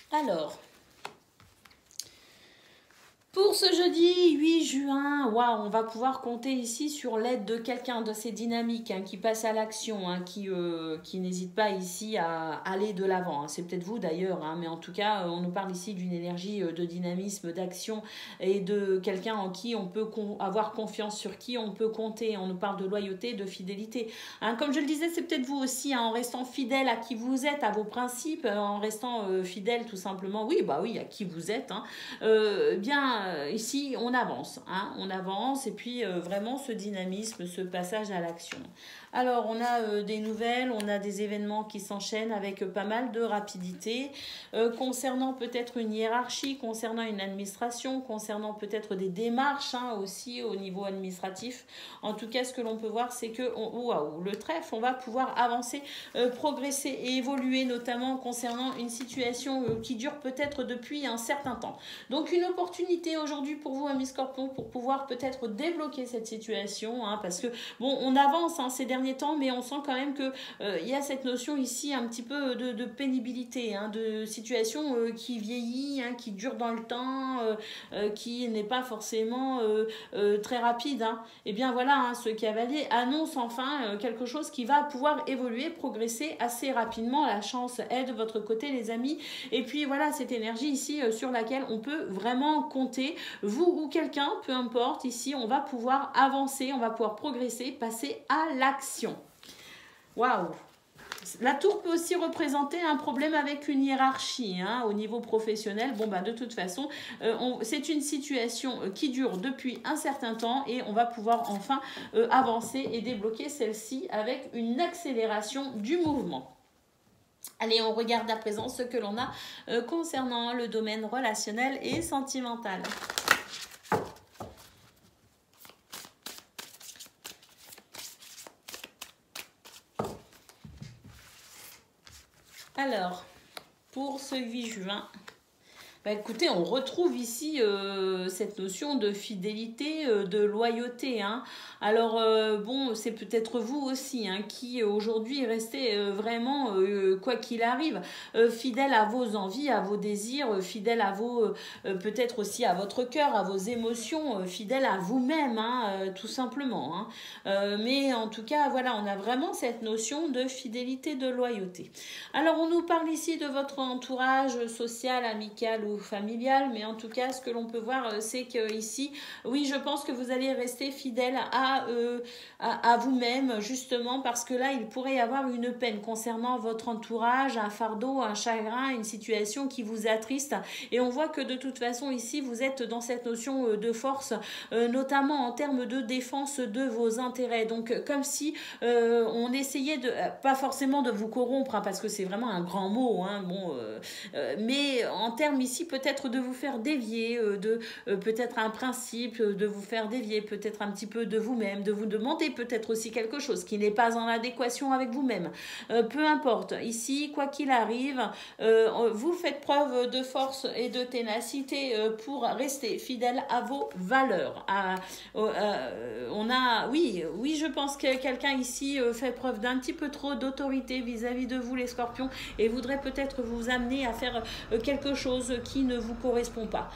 Alors, pour ce jeudi 8 juin, waouh, on va pouvoir compter ici sur l'aide de quelqu'un de ces dynamiques hein, qui passe à l'action, hein, qui n'hésite pas ici à aller de l'avant. Hein. C'est peut-être vous d'ailleurs, hein, mais en tout cas, on nous parle ici d'une énergie de dynamisme, d'action et de quelqu'un en qui on peut avoir confiance, sur qui on peut compter. On nous parle de loyauté, de fidélité. Hein, comme je le disais, c'est peut-être vous aussi, hein, en restant fidèle à qui vous êtes, à vos principes, en restant fidèle tout simplement. Oui, bah oui, à qui vous êtes. Hein. Ici, on avance. Hein, on avance et puis vraiment ce dynamisme, ce passage à l'action. Alors, on a des nouvelles, on a des événements qui s'enchaînent avec pas mal de rapidité. Concernant peut-être une hiérarchie, concernant une administration, concernant peut-être des démarches hein, aussi au niveau administratif. En tout cas, ce que l'on peut voir, c'est que le trèfle, on va pouvoir avancer, progresser et évoluer, notamment concernant une situation qui dure peut-être depuis un certain temps. Donc, une opportunité aujourd'hui pour vous, amis Scorpions, pour pouvoir peut-être débloquer cette situation, hein, parce que, bon, on avance hein, ces derniers temps, mais on sent quand même que y a cette notion ici un petit peu de pénibilité, hein, de situation qui vieillit, hein, qui dure dans le temps, qui n'est pas forcément très rapide. Hein. Et bien voilà, hein, ce cavalier annonce enfin quelque chose qui va pouvoir évoluer, progresser assez rapidement. La chance est de votre côté, les amis. Et puis voilà, cette énergie ici sur laquelle on peut vraiment compter, vous ou quelqu'un, peu importe, ici on va pouvoir avancer, on va pouvoir progresser, passer à l'action. Waouh! La tour peut aussi représenter un problème avec une hiérarchie hein, au niveau professionnel. Bon, bah, de toute façon, c'est une situation qui dure depuis un certain temps et on va pouvoir enfin avancer et débloquer celle-ci avec une accélération du mouvement. Allez, on regarde à présent ce que l'on a concernant le domaine relationnel et sentimental. Alors, pour ce 8 juin, bah écoutez, on retrouve ici cette notion de fidélité, de loyauté. Hein. Alors, bon, c'est peut-être vous aussi hein, qui aujourd'hui restez vraiment, quoi qu'il arrive, fidèle à vos envies, à vos désirs, fidèle à vos, peut-être aussi à votre cœur, à vos émotions, fidèle à vous-même, hein, tout simplement. Hein. Mais en tout cas, voilà, on a vraiment cette notion de fidélité, de loyauté. Alors, on nous parle ici de votre entourage social, amical ou familial, mais en tout cas, ce que l'on peut voir, c'est que ici, oui, je pense que vous allez rester fidèle à vous-même, justement, parce que là, il pourrait y avoir une peine concernant votre entourage, un fardeau, un chagrin, une situation qui vous attriste. Et on voit que de toute façon, ici, vous êtes dans cette notion de force, notamment en termes de défense de vos intérêts. Donc, comme si on essayait de, pas forcément de vous corrompre, hein, parce que c'est vraiment un grand mot, hein, bon, mais en termes ici, peut-être de vous faire dévier, de peut-être un principe, de vous faire dévier, peut-être un petit peu de vous-même, de vous demander peut-être aussi quelque chose qui n'est pas en adéquation avec vous-même. Peu importe, ici, quoi qu'il arrive, vous faites preuve de force et de ténacité pour rester fidèle à vos valeurs. Oui, je pense que quelqu'un ici fait preuve d'un petit peu trop d'autorité vis-à-vis de vous, les Scorpions, et voudrait peut-être vous amener à faire quelque chose qui ne vous correspond pas.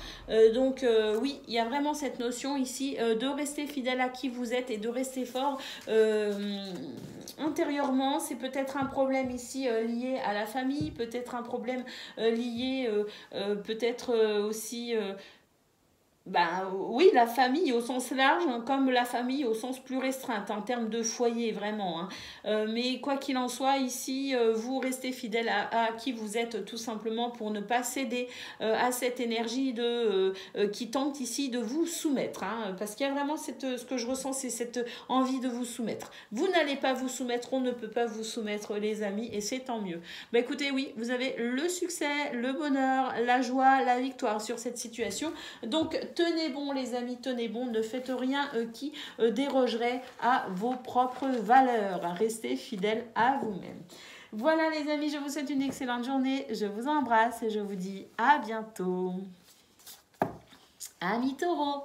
Donc oui, il y a vraiment cette notion ici de rester fidèle à qui vous êtes et de rester fort intérieurement. C'est peut-être un problème ici lié à la famille, peut-être un problème lié peut-être aussi... oui, la famille au sens large, hein, comme la famille au sens plus restreint, en termes de foyer, vraiment. Hein. Mais quoi qu'il en soit, ici, vous restez fidèle à qui vous êtes, tout simplement, pour ne pas céder à cette énergie qui tente ici de vous soumettre. Hein, parce qu'il y a vraiment ce que je ressens, c'est cette envie de vous soumettre. Vous n'allez pas vous soumettre, on ne peut pas vous soumettre, les amis, et c'est tant mieux. Bah, écoutez, oui, vous avez le succès, le bonheur, la joie, la victoire sur cette situation. Donc, tenez bon les amis, tenez bon, ne faites rien qui dérogerait à vos propres valeurs. Restez fidèles à vous-même. Voilà les amis, je vous souhaite une excellente journée. Je vous embrasse et je vous dis à bientôt. Amis taureaux,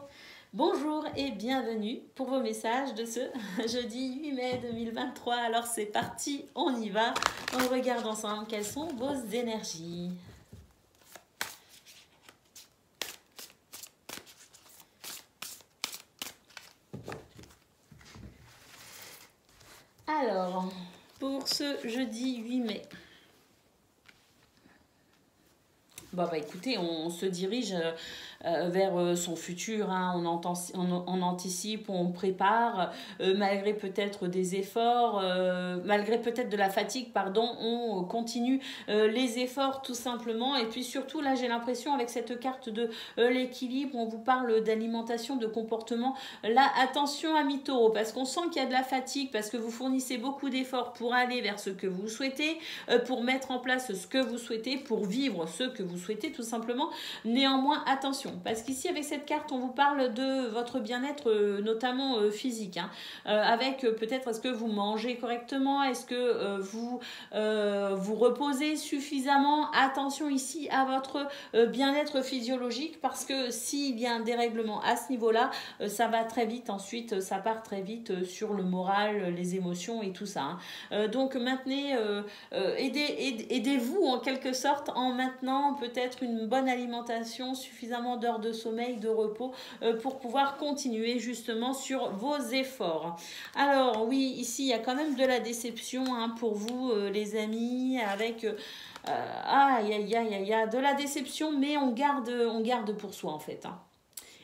bonjour et bienvenue pour vos messages de ce jeudi 8 mai 2023. Alors c'est parti, on y va. On regarde ensemble quelles sont vos énergies. Alors, pour ce jeudi 8 mai. Bah écoutez, on se dirige vers son futur, hein. On anticipe, on prépare, malgré peut-être des efforts, malgré peut-être de la fatigue, pardon, on continue les efforts tout simplement. Et puis surtout, là j'ai l'impression avec cette carte de l'équilibre, on vous parle d'alimentation, de comportement. Là, attention amis taureaux, parce qu'on sent qu'il y a de la fatigue, parce que vous fournissez beaucoup d'efforts pour aller vers ce que vous souhaitez, pour mettre en place ce que vous souhaitez, pour vivre ce que vous souhaitez tout simplement. Néanmoins, attention, parce qu'ici avec cette carte on vous parle de votre bien-être notamment physique, hein, avec peut-être est-ce que vous mangez correctement, est-ce que vous reposez suffisamment. Attention ici à votre bien-être physiologique, parce que s'il y a un dérèglement à ce niveau-là, ça va très vite ensuite, ça part très vite sur le moral, les émotions et tout ça, hein. Donc maintenez, aidez-vous en quelque sorte en maintenant peut-être une bonne alimentation, suffisamment d'heures de sommeil, de repos, pour pouvoir continuer justement sur vos efforts. Alors oui, ici il y a quand même de la déception, hein, pour vous les amis, avec de la déception, mais on garde pour soi en fait, hein.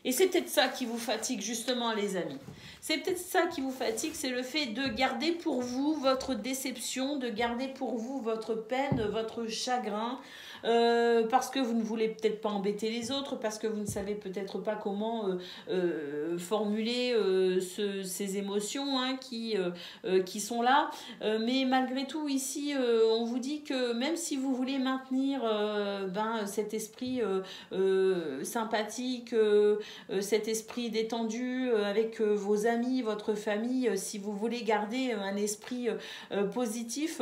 Et c'est peut-être ça qui vous fatigue justement les amis. C'est peut-être ça qui vous fatigue, c'est le fait de garder pour vous votre déception, de garder pour vous votre peine, votre chagrin, parce que vous ne voulez peut-être pas embêter les autres, parce que vous ne savez peut-être pas comment formuler ces émotions, hein, qui sont là. Mais malgré tout, ici, on vous dit que même si vous voulez maintenir cet esprit sympathique, cet esprit détendu avec vos amis, votre famille, si vous voulez garder un esprit positif,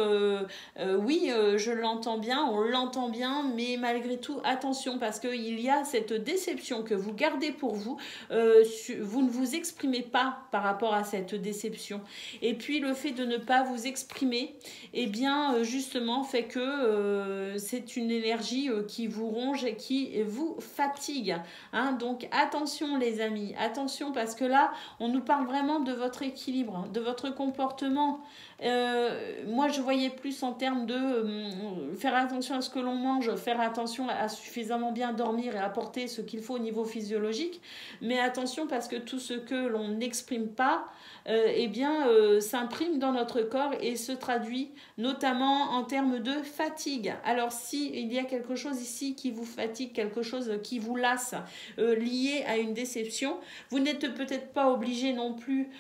oui, je l'entends bien, on l'entend bien, mais malgré tout, attention, parce qu'il y a cette déception que vous gardez pour vous, vous ne vous exprimez pas par rapport à cette déception. Et puis le fait de ne pas vous exprimer, eh bien justement fait que c'est une énergie qui vous ronge et qui vous fatigue, hein. Donc attention les amis, attention, parce que là on nous parle vraiment de votre équilibre, de votre comportement. Moi je voyais plus en termes de faire attention à ce que l'on mange, faire attention à suffisamment bien dormir et apporter ce qu'il faut au niveau physiologique, mais attention, parce que tout ce que l'on n'exprime pas s'imprime dans notre corps et se traduit notamment en termes de fatigue. Alors si il y a quelque chose ici qui vous fatigue, quelque chose qui vous lasse, lié à une déception, vous n'êtes peut-être pas obligé non plus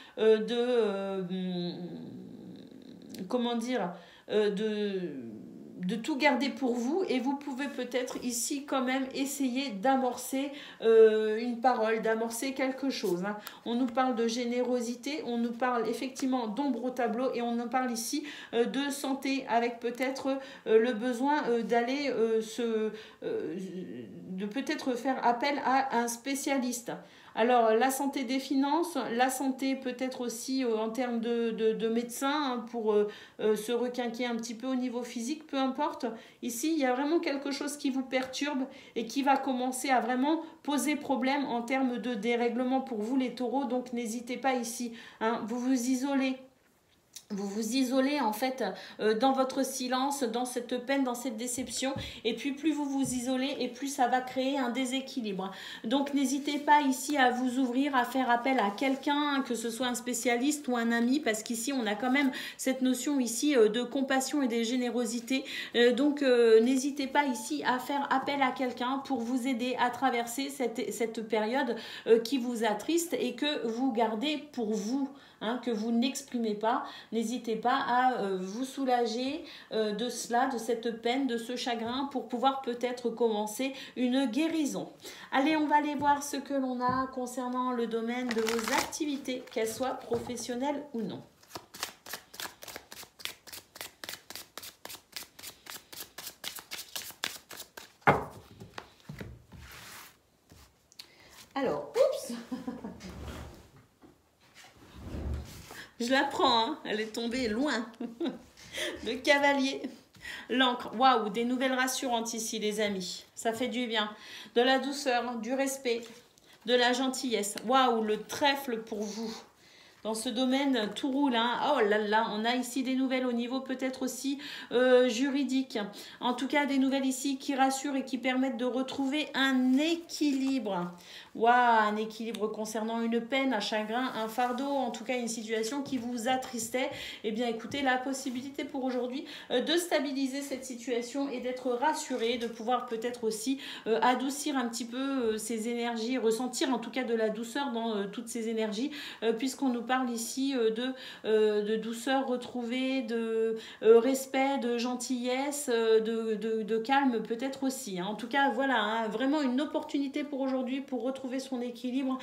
de tout garder pour vous, et vous pouvez peut-être ici quand même essayer d'amorcer une parole, d'amorcer quelque chose, hein. On nous parle de générosité, on nous parle effectivement d'ombre au tableau, et on en parle ici de santé, avec peut-être le besoin d'aller de peut-être faire appel à un spécialiste. Alors, la santé des finances, la santé peut-être aussi en termes de médecin, hein, pour se requinquer un petit peu au niveau physique, peu importe. Ici, il y a vraiment quelque chose qui vous perturbe et qui va commencer à vraiment poser problème en termes de dérèglement pour vous les taureaux. Donc, n'hésitez pas ici, hein, vous vous isolez. Vous vous isolez en fait dans votre silence, dans cette peine, dans cette déception, et puis plus vous vous isolez et plus ça va créer un déséquilibre. Donc n'hésitez pas ici à vous ouvrir, à faire appel à quelqu'un, que ce soit un spécialiste ou un ami, parce qu'ici on a quand même cette notion ici de compassion et de générosité. Donc n'hésitez pas ici à faire appel à quelqu'un pour vous aider à traverser cette période qui vous attriste et que vous gardez pour vous, hein, que vous n'exprimez pas. N'hésitez pas à vous soulager de cela, de cette peine, de ce chagrin, pour pouvoir peut-être commencer une guérison. Allez, on va aller voir ce que l'on a concernant le domaine de vos activités, qu'elles soient professionnelles ou non. Alors, oups! Je la prends, hein, elle est tombée loin. Le cavalier. L'encre. Waouh, des nouvelles rassurantes ici, les amis. Ça fait du bien. De la douceur, du respect, de la gentillesse. Waouh, le trèfle pour vous. Dans ce domaine, tout roule. Hein. Oh là là, on a ici des nouvelles au niveau peut-être aussi juridique. En tout cas, des nouvelles ici qui rassurent et qui permettent de retrouver un équilibre. Waouh, un équilibre concernant une peine, un chagrin, un fardeau, en tout cas une situation qui vous attristait. Eh bien, écoutez, la possibilité pour aujourd'hui de stabiliser cette situation et d'être rassuré, de pouvoir peut-être aussi adoucir un petit peu ces énergies, ressentir en tout cas de la douceur dans toutes ces énergies, puisqu'on nous parle ici de douceur retrouvée, de respect, de gentillesse, de calme peut-être aussi. Hein. En tout cas, voilà, hein, vraiment une opportunité pour aujourd'hui pour retrouver son équilibre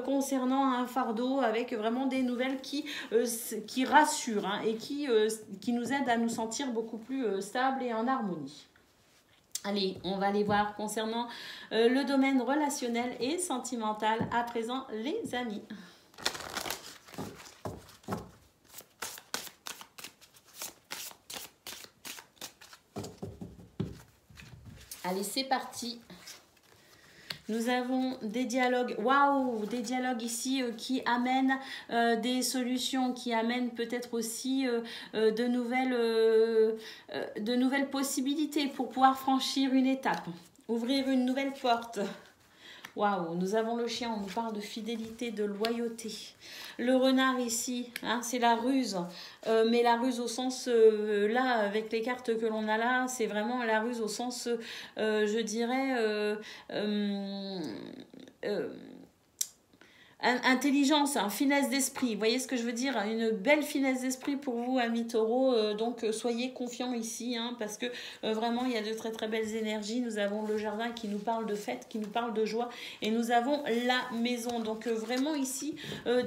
concernant un fardeau avec vraiment des nouvelles qui rassurent hein, et qui nous aident à nous sentir beaucoup plus stables et en harmonie. Allez, on va aller voir concernant le domaine relationnel et sentimental à présent, les amis. Allez, c'est parti. Nous avons des dialogues, waouh, des dialogues ici qui amènent des solutions, qui amènent peut-être aussi de nouvelles possibilités pour pouvoir franchir une étape, ouvrir une nouvelle porte. Waouh, nous avons le chien, on nous parle de fidélité, de loyauté. Le renard ici, hein, c'est la ruse. Mais la ruse au sens, là, avec les cartes que l'on a là, c'est vraiment la ruse au sens, je dirais, intelligence, hein, finesse d'esprit, vous voyez ce que je veux dire, une belle finesse d'esprit pour vous, amis taureaux, donc soyez confiants ici, hein, parce que vraiment il y a de très très belles énergies. Nous avons le jardin qui nous parle de fête, qui nous parle de joie, et nous avons la maison, donc vraiment ici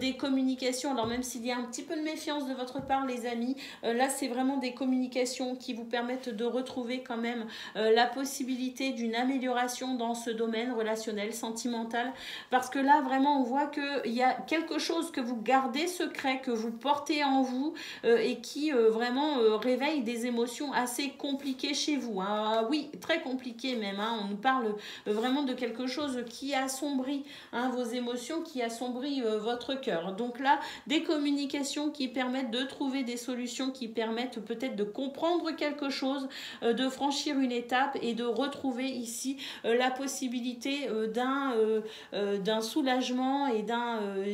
des communications. Alors même s'il y a un petit peu de méfiance de votre part les amis, là c'est vraiment des communications qui vous permettent de retrouver quand même la possibilité d'une amélioration dans ce domaine relationnel, sentimental, parce que là vraiment on voit que il y a quelque chose que vous gardez secret, que vous portez en vous et qui vraiment réveille des émotions assez compliquées chez vous. Hein. Oui, très compliquées même. Hein. On nous parle vraiment de quelque chose qui assombrit hein, vos émotions, qui assombrit votre cœur. Donc là, des communications qui permettent de trouver des solutions, qui permettent peut-être de comprendre quelque chose, de franchir une étape et de retrouver ici la possibilité d'un soulagement et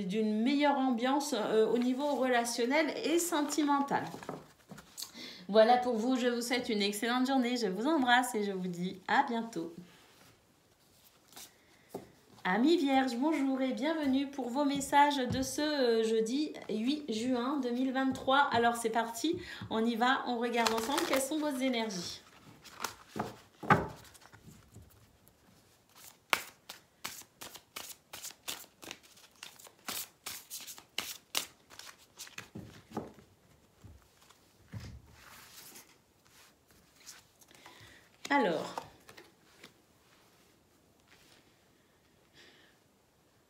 d'une meilleure ambiance au niveau relationnel et sentimental. Voilà pour vous, je vous souhaite une excellente journée, je vous embrasse et je vous dis à bientôt. Amis Vierges, bonjour et bienvenue pour vos messages de ce jeudi 8 juin 2023. Alors c'est parti, on y va, on regarde ensemble quelles sont vos énergies. Alors,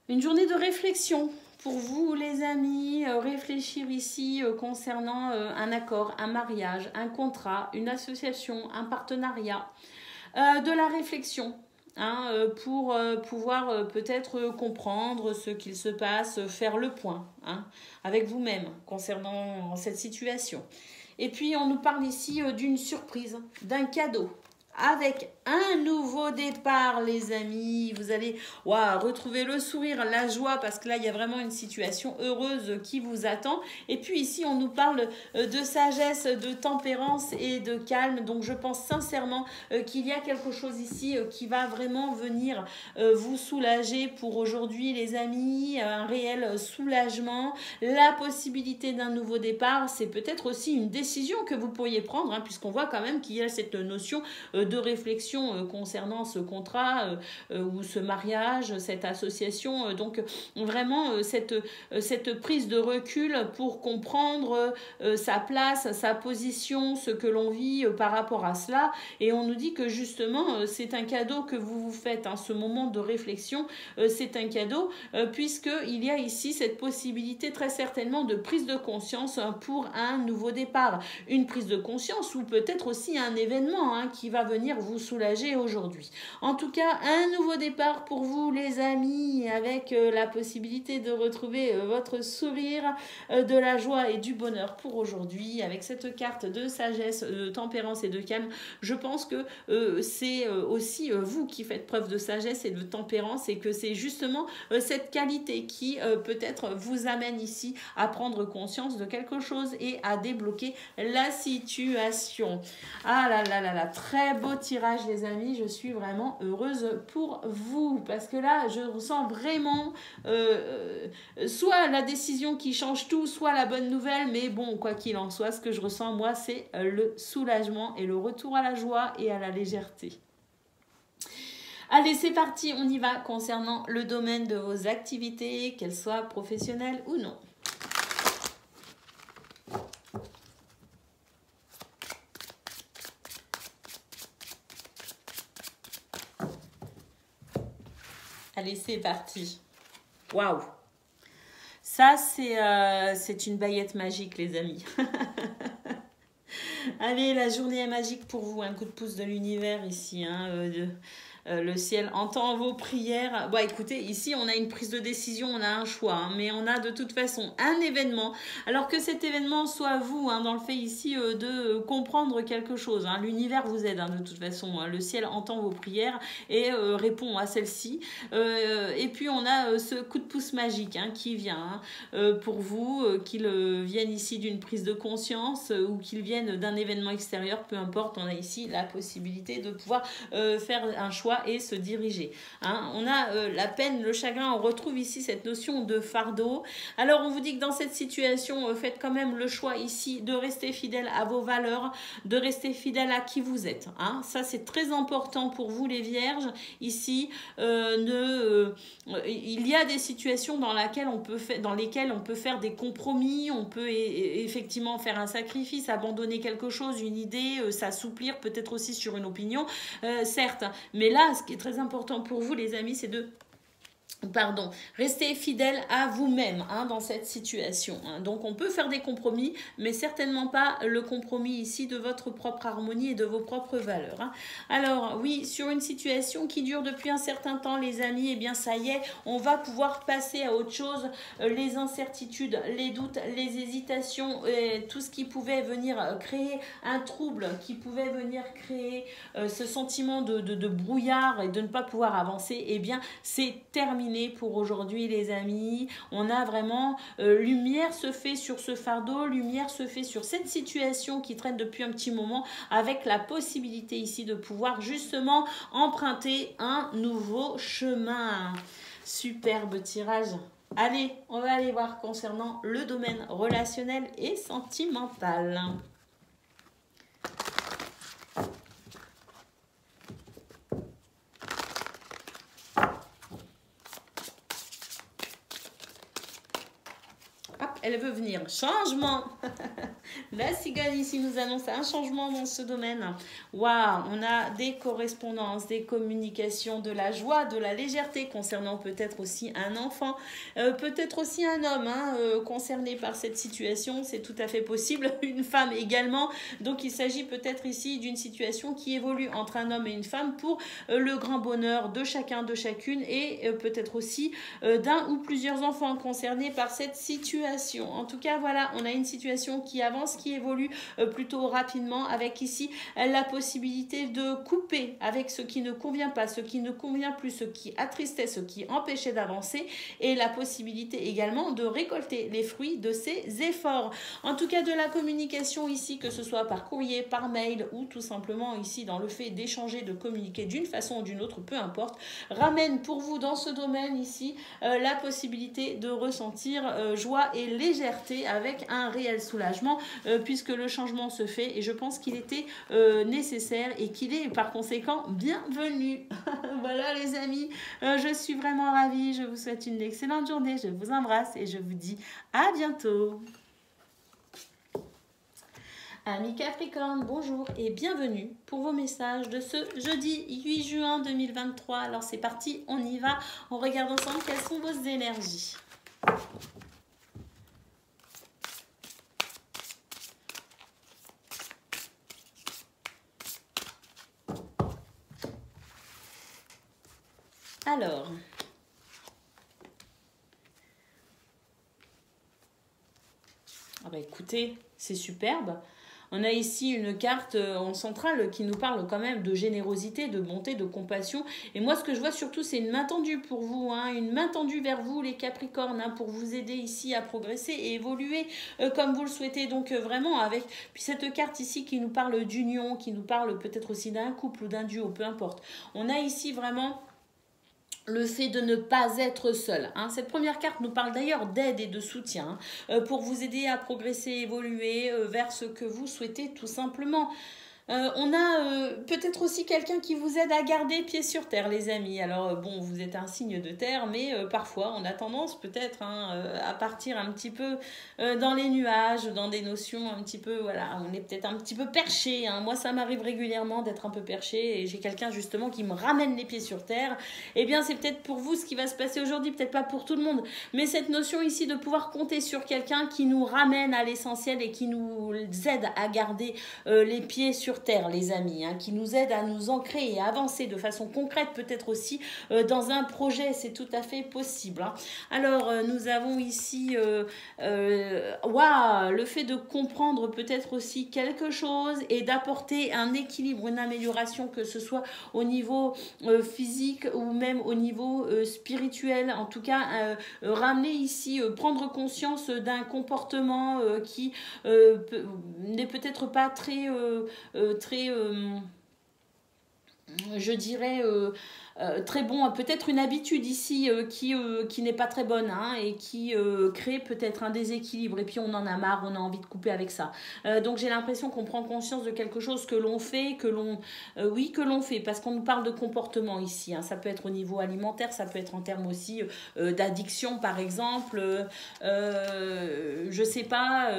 une journée de réflexion pour vous les amis, réfléchir ici concernant un accord, un mariage, un contrat, une association, un partenariat, de la réflexion. Hein, pour pouvoir peut-être comprendre ce qu'il se passe, faire le point hein, avec vous-même concernant cette situation. Et puis on nous parle ici d'une surprise, d'un cadeau. Avec un nouveau départ, les amis, vous allez retrouver le sourire, la joie, parce que là, il y a vraiment une situation heureuse qui vous attend. Et puis ici, on nous parle de sagesse, de tempérance et de calme. Donc, je pense sincèrement qu'il y a quelque chose ici qui va vraiment venir vous soulager pour aujourd'hui, les amis. Un réel soulagement, la possibilité d'un nouveau départ. C'est peut-être aussi une décision que vous pourriez prendre, hein, puisqu'on voit quand même qu'il y a cette notion de réflexion concernant ce contrat ou ce mariage, cette association. Donc vraiment cette prise de recul pour comprendre sa place, sa position, ce que l'on vit par rapport à cela. Et on nous dit que justement c'est un cadeau que vous vous faites, hein, ce moment de réflexion, c'est un cadeau puisqu'il y a ici cette possibilité très certainement de prise de conscience pour un nouveau départ. Une prise de conscience ou peut-être aussi un événement hein, qui va venir venir vous soulager aujourd'hui. En tout cas, un nouveau départ pour vous les amis, avec la possibilité de retrouver votre sourire, de la joie et du bonheur pour aujourd'hui, avec cette carte de sagesse, de tempérance et de calme. Je pense que c'est aussi vous qui faites preuve de sagesse et de tempérance, et que c'est justement cette qualité qui peut-être vous amène ici à prendre conscience de quelque chose et à débloquer la situation. Ah là là là là, très beau tirage les amis, je suis vraiment heureuse pour vous, parce que là je ressens vraiment soit la décision qui change tout, soit la bonne nouvelle, mais bon, quoi qu'il en soit, ce que je ressens moi, c'est le soulagement et le retour à la joie et à la légèreté. Allez, c'est parti, on y va concernant le domaine de vos activités, qu'elles soient professionnelles ou non. Allez, c'est parti. Waouh! Ça, c'est une baguette magique, les amis. Allez, la journée est magique pour vous. Un coup de pouce de l'univers ici, hein, le ciel entend vos prières. Bon, écoutez, ici, on a une prise de décision, on a un choix, hein, mais on a de toute façon un événement. Alors que cet événement soit vous, hein, dans le fait ici de comprendre quelque chose. Hein. L'univers vous aide, hein, de toute façon. Hein. Le ciel entend vos prières et répond à celle-ci. Et puis, on a ce coup de pouce magique, hein, qui vient, hein, pour vous, qu'il vienne ici d'une prise de conscience ou qu'il vienne d'un événement extérieur, peu importe, on a ici la possibilité de pouvoir faire un choix et se diriger. Hein. On a la peine, le chagrin, on retrouve ici cette notion de fardeau. Alors on vous dit que dans cette situation, faites quand même le choix ici de rester fidèle à vos valeurs, de rester fidèle à qui vous êtes. Hein. Ça c'est très important pour vous les vierges. Ici, il y a des situations dans lesquelles on peut faire des compromis, on peut effectivement faire un sacrifice, abandonner quelque chose, une idée, s'assouplir peut-être aussi sur une opinion, certes, mais là ce qui est très important pour vous les amis, c'est de restez fidèle à vous-même, hein, dans cette situation. Hein. Donc on peut faire des compromis, mais certainement pas le compromis ici de votre propre harmonie et de vos propres valeurs. Hein. Alors oui, sur une situation qui dure depuis un certain temps, les amis, eh bien ça y est, on va pouvoir passer à autre chose. Les incertitudes, les doutes, les hésitations, tout ce qui pouvait venir créer un trouble, qui pouvait venir créer ce sentiment de brouillard et de ne pas pouvoir avancer, eh bien c'est terminé pour aujourd'hui les amis. On a vraiment lumière se fait sur ce fardeau, lumière se fait sur cette situation qui traîne depuis un petit moment, avec la possibilité ici de pouvoir justement emprunter un nouveau chemin. Superbe tirage. Allez, on va aller voir concernant le domaine relationnel et sentimental. Elle veut venir. Changement. La cigogne ici nous annonce un changement dans ce domaine. Waouh, on a des correspondances, des communications, de la joie, de la légèreté concernant peut-être aussi un enfant, peut-être aussi un homme, hein, concerné par cette situation. C'est tout à fait possible. Une femme également. Donc il s'agit peut-être ici d'une situation qui évolue entre un homme et une femme pour le grand bonheur de chacun, de chacune, et peut-être aussi d'un ou plusieurs enfants concernés par cette situation. En tout cas, voilà, on a une situation qui avance, qui évolue plutôt rapidement, avec ici la possibilité de couper avec ce qui ne convient pas, ce qui ne convient plus, ce qui attristait, ce qui empêchait d'avancer, et la possibilité également de récolter les fruits de ces efforts. En tout cas, de la communication ici, que ce soit par courrier, par mail, ou tout simplement ici dans le fait d'échanger, de communiquer d'une façon ou d'une autre, peu importe, ramène pour vous dans ce domaine ici la possibilité de ressentir joie et légèreté, avec un réel soulagement, puisque le changement se fait, et je pense qu'il était nécessaire et qu'il est par conséquent bienvenu. Voilà les amis, je suis vraiment ravie, je vous souhaite une excellente journée, je vous embrasse et je vous dis à bientôt. Amis Capricorne, bonjour et bienvenue pour vos messages de ce jeudi 8 juin 2023. Alors c'est parti, on y va, on regarde ensemble quelles sont vos énergies. Alors, ah bah écoutez, c'est superbe. On a ici une carte en centrale qui nous parle quand même de générosité, de bonté, de compassion. Et moi, ce que je vois surtout, c'est une main tendue pour vous, hein, une main tendue vers vous, les Capricornes, hein, pour vous aider ici à progresser et évoluer comme vous le souhaitez. Donc vraiment avec puis cette carte ici qui nous parle d'union, qui nous parle peut-être aussi d'un couple ou d'un duo, peu importe. On a ici vraiment le fait de ne pas être seul. Hein. Cette première carte nous parle d'ailleurs d'aide et de soutien pour vous aider à progresser, évoluer vers ce que vous souhaitez tout simplement. On a peut-être aussi quelqu'un qui vous aide à garder pied sur terre, les amis. Alors, bon, vous êtes un signe de terre, mais parfois, on a tendance peut-être à partir un petit peu dans les nuages, dans des notions un petit peu, voilà, on est peut-être un petit peu perché. Hein. Moi, ça m'arrive régulièrement d'être un peu perché et j'ai quelqu'un justement qui me ramène les pieds sur terre. Eh bien, c'est peut-être pour vous ce qui va se passer aujourd'hui, peut-être pas pour tout le monde, mais cette notion ici de pouvoir compter sur quelqu'un qui nous ramène à l'essentiel et qui nous aide à garder les pieds sur terre, les amis, hein, qui nous aide à nous ancrer et à avancer de façon concrète, peut-être aussi dans un projet, c'est tout à fait possible. Hein. Alors, nous avons ici le fait de comprendre peut-être aussi quelque chose et d'apporter un équilibre, une amélioration, que ce soit au niveau physique ou même au niveau spirituel. En tout cas, ramener ici, prendre conscience d'un comportement qui n'est peut-être pas très je dirais très bon, peut-être une habitude ici qui n'est pas très bonne hein, et qui crée peut-être un déséquilibre et puis on en a marre, on a envie de couper avec ça. Donc j'ai l'impression qu'on prend conscience de quelque chose que l'on fait, que l'on fait, parce qu'on nous parle de comportement ici. Hein. Ça peut être au niveau alimentaire, ça peut être en termes aussi d'addiction par exemple. Je sais pas.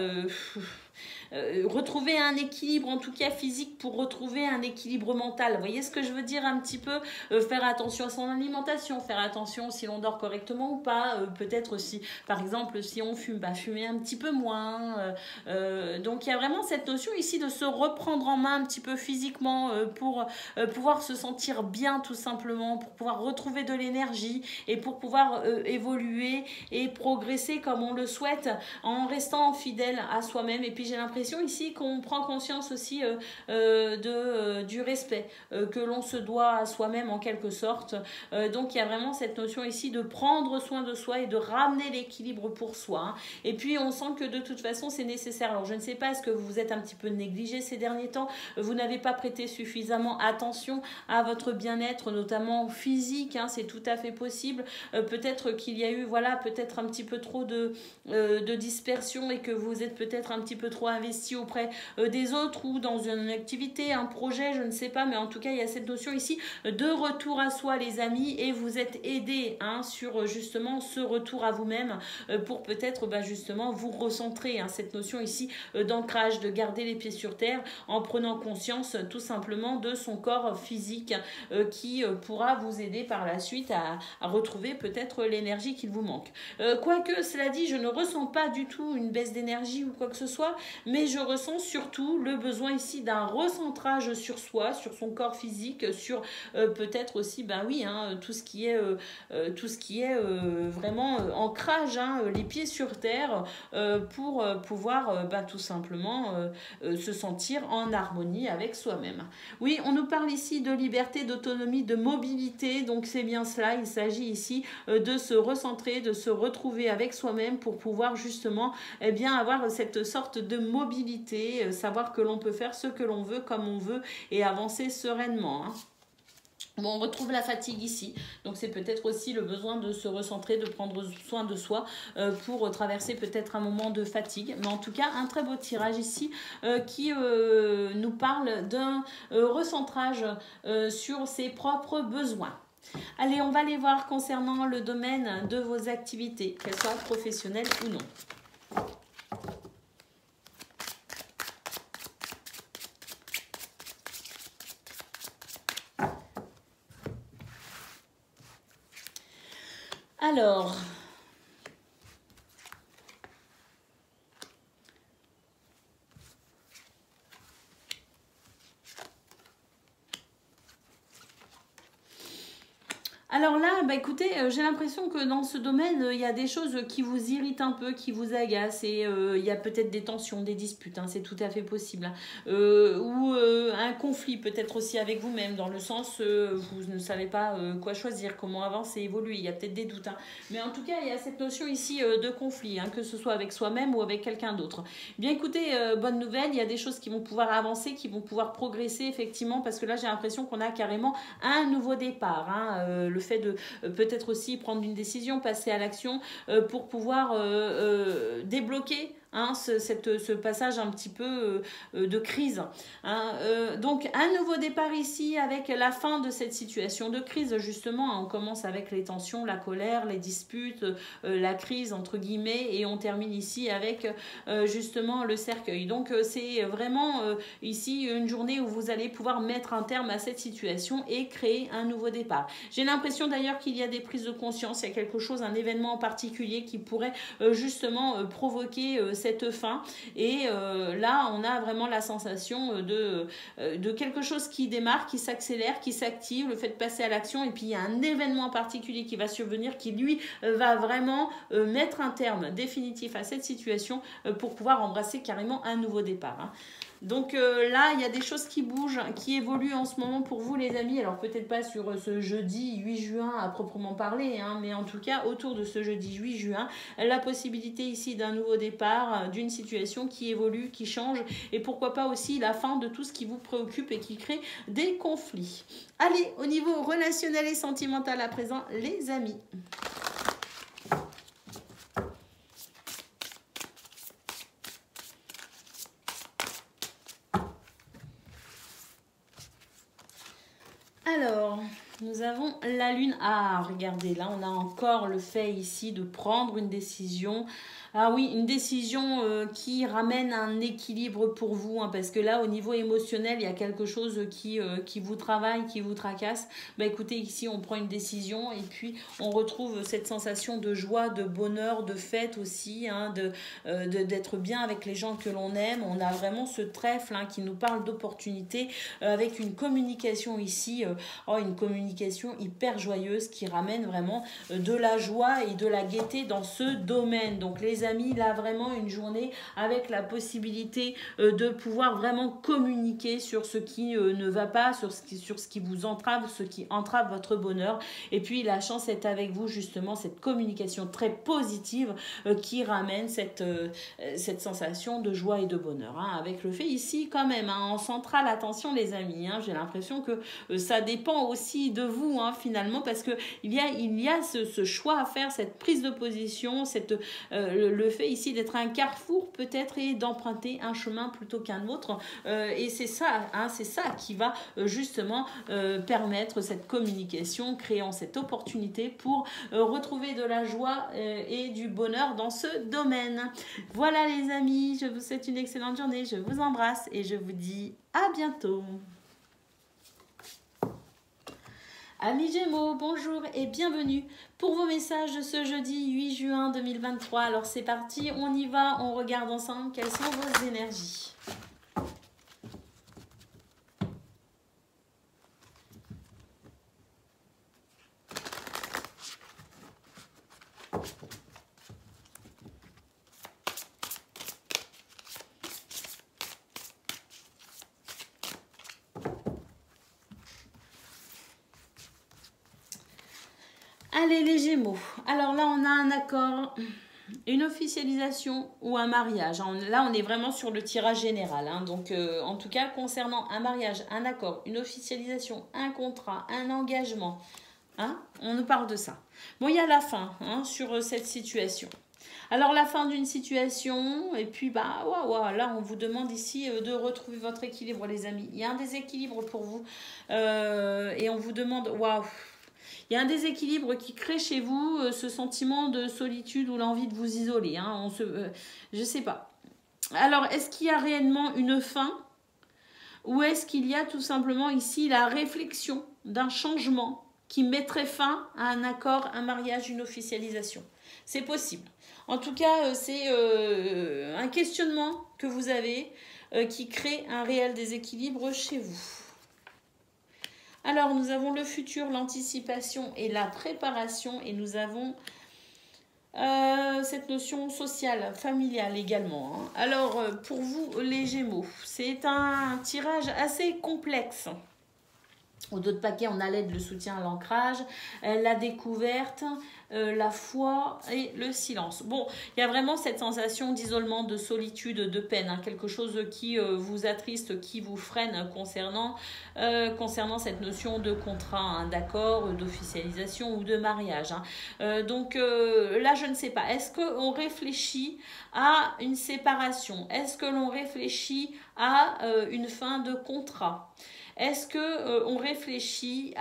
Retrouver un équilibre en tout cas physique pour retrouver un équilibre mental. Vous voyez ce que je veux dire un petit peu faire attention à son alimentation, faire attention si on dort correctement ou pas, peut-être si par exemple si on fume, fumer un petit peu moins. Donc il y a vraiment cette notion ici de se reprendre en main un petit peu physiquement pour pouvoir se sentir bien tout simplement, pour pouvoir retrouver de l'énergie et pour pouvoir évoluer et progresser comme on le souhaite en restant fidèle à soi-même. Et puis j'ai l'impression ici qu'on prend conscience aussi du respect que l'on se doit à soi-même en quelque sorte. Donc il y a vraiment cette notion ici de prendre soin de soi et de ramener l'équilibre pour soi. Hein. Et puis on sent que de toute façon c'est nécessaire. Alors je ne sais pas, est-ce que vous vous êtes un petit peu négligé ces derniers temps? Vous n'avez pas prêté suffisamment attention à votre bien-être, notamment physique. Hein, c'est tout à fait possible. Peut-être qu'il y a eu, voilà, peut-être un petit peu trop de dispersion et que vous êtes peut-être un petit peu trop investi auprès des autres ou dans une activité, un projet, je ne sais pas, mais en tout cas il y a cette notion ici de retour à soi les amis et vous êtes aidés hein, sur justement ce retour à vous-même pour peut-être justement vous recentrer, hein, cette notion ici d'ancrage, de garder les pieds sur terre en prenant conscience tout simplement de son corps physique qui pourra vous aider par la suite à retrouver peut-être l'énergie qu'il vous manque. Quoique cela dit, je ne ressens pas du tout une baisse d'énergie ou quoi que ce soit, mais je ressens surtout le besoin ici d'un recentrage sur soi, sur son corps physique, sur peut-être aussi, tout ce qui est vraiment ancrage, hein, les pieds sur terre, pour pouvoir tout simplement se sentir en harmonie avec soi-même. Oui, on nous parle ici de liberté, d'autonomie, de mobilité, donc c'est bien cela, il s'agit ici de se recentrer, de se retrouver avec soi-même pour pouvoir justement avoir cette sorte de mobilité, savoir que l'on peut faire ce que l'on veut comme on veut et avancer sereinement. Hein. Bon, on retrouve la fatigue ici, donc c'est peut-être aussi le besoin de se recentrer, de prendre soin de soi pour traverser peut-être un moment de fatigue. Mais en tout cas, un très beau tirage ici qui nous parle d'un recentrage sur ses propres besoins. Allez, on va aller voir concernant le domaine de vos activités, qu'elles soient professionnelles ou non. Alors, Alors là, bah écoutez, j'ai l'impression que dans ce domaine, il y a des choses qui vous irritent un peu, qui vous agacent, et il y a peut-être des tensions, des disputes, hein, c'est tout à fait possible, hein. Ou un conflit peut-être aussi avec vous-même, dans le sens, vous ne savez pas quoi choisir, comment avancer, évoluer, il y a peut-être des doutes, hein. Mais en tout cas, il y a cette notion ici de conflit, hein, que ce soit avec soi-même ou avec quelqu'un d'autre. Bien écoutez, bonne nouvelle, il y a des choses qui vont pouvoir avancer, qui vont pouvoir progresser, effectivement, parce que là, j'ai l'impression qu'on a carrément un nouveau départ, hein. Le fait de peut-être aussi prendre une décision, passer à l'action pour pouvoir débloquer, hein, ce passage un petit peu de crise, hein. Donc un nouveau départ ici avec la fin de cette situation de crise, justement, hein. On commence avec les tensions, la colère, les disputes, la crise entre guillemets, et on termine ici avec justement le cercueil. Donc c'est vraiment ici une journée où vous allez pouvoir mettre un terme à cette situation et créer un nouveau départ. J'ai l'impression d'ailleurs qu'il y a des prises de conscience, il y a quelque chose, un événement en particulier qui pourrait justement provoquer cette fin, et là on a vraiment la sensation de quelque chose qui démarre, qui s'accélère, qui s'active, le fait de passer à l'action, et puis il y a un événement en particulier qui va survenir qui lui va vraiment mettre un terme définitif à cette situation pour pouvoir embrasser carrément un nouveau départ, hein. Donc là, il y a des choses qui bougent, qui évoluent en ce moment pour vous, les amis. Alors peut-être pas sur ce jeudi 8 juin à proprement parler, hein, mais en tout cas autour de ce jeudi 8 juin, la possibilité ici d'un nouveau départ, d'une situation qui évolue, qui change, et pourquoi pas aussi la fin de tout ce qui vous préoccupe et qui crée des conflits. Allez, au niveau relationnel et sentimental à présent, les amis. Alors, nous avons la lune. Ah, regardez, là, on a encore le fait ici de prendre une décision. Ah oui, une décision qui ramène un équilibre pour vous, hein, parce que là, au niveau émotionnel, il y a quelque chose qui vous travaille, qui vous tracasse. Bah écoutez, ici, on prend une décision et puis on retrouve cette sensation de joie, de bonheur, de fête aussi, hein, d'être bien avec les gens que l'on aime. On a vraiment ce trèfle, hein, qui nous parle d'opportunité, avec une communication ici, une communication hyper joyeuse qui ramène vraiment de la joie et de la gaieté dans ce domaine. Donc les amis, là vraiment une journée avec la possibilité de pouvoir vraiment communiquer sur ce qui ne va pas, sur ce qui vous entrave, ce qui entrave votre bonheur. Et puis la chance est avec vous, justement, cette communication très positive qui ramène cette sensation de joie et de bonheur, hein, avec le fait ici quand même, hein, en centrale, attention les amis, hein, j'ai l'impression que ça dépend aussi de vous, hein, finalement, parce que il y a ce choix à faire, cette prise de position, le fait ici d'être un carrefour peut-être, et d'emprunter un chemin plutôt qu'un autre, et c'est ça, hein, c'est ça qui va justement permettre cette communication, créant cette opportunité pour retrouver de la joie et du bonheur dans ce domaine. Voilà les amis, je vous souhaite une excellente journée, je vous embrasse et je vous dis à bientôt. Amis Gémeaux, bonjour et bienvenue pour vos messages de ce jeudi 8 juin 2023. Alors c'est parti, on y va, on regarde ensemble quelles sont vos énergies. Allez les Gémeaux, alors là on a un accord, une officialisation ou un mariage. Là on est vraiment sur le tirage général, hein. Donc en tout cas concernant un mariage, un accord, une officialisation, un contrat, un engagement, hein, on nous parle de ça. Bon, il y a la fin, hein, sur cette situation. Alors la fin d'une situation, et puis bah là on vous demande ici de retrouver votre équilibre les amis. Il y a un déséquilibre pour vous et on vous demande il y a un déséquilibre qui crée chez vous ce sentiment de solitude ou l'envie de vous isoler, hein. Je sais pas. Alors, est-ce qu'il y a réellement une fin, ou est-ce qu'il y a tout simplement ici la réflexion d'un changement qui mettrait fin à un accord, un mariage, une officialisation? C'est possible. En tout cas, c'est un questionnement que vous avez qui crée un réel déséquilibre chez vous. Alors, nous avons le futur, l'anticipation et la préparation. Et nous avons cette notion sociale, familiale également, hein. Alors, pour vous, les Gémeaux, c'est un tirage assez complexe. Au dos de paquet, on a l'aide, le soutien à l'ancrage, la découverte, la foi et le silence. Bon, il y a vraiment cette sensation d'isolement, de solitude, de peine, hein, quelque chose qui vous attriste, qui vous freine concernant cette notion de contrat, hein, d'accord, d'officialisation ou de mariage, hein. Donc là, je ne sais pas. Est-ce qu'on réfléchit à une séparation? Est-ce que l'on réfléchit à une fin de contrat? Est-ce qu'on réfléchit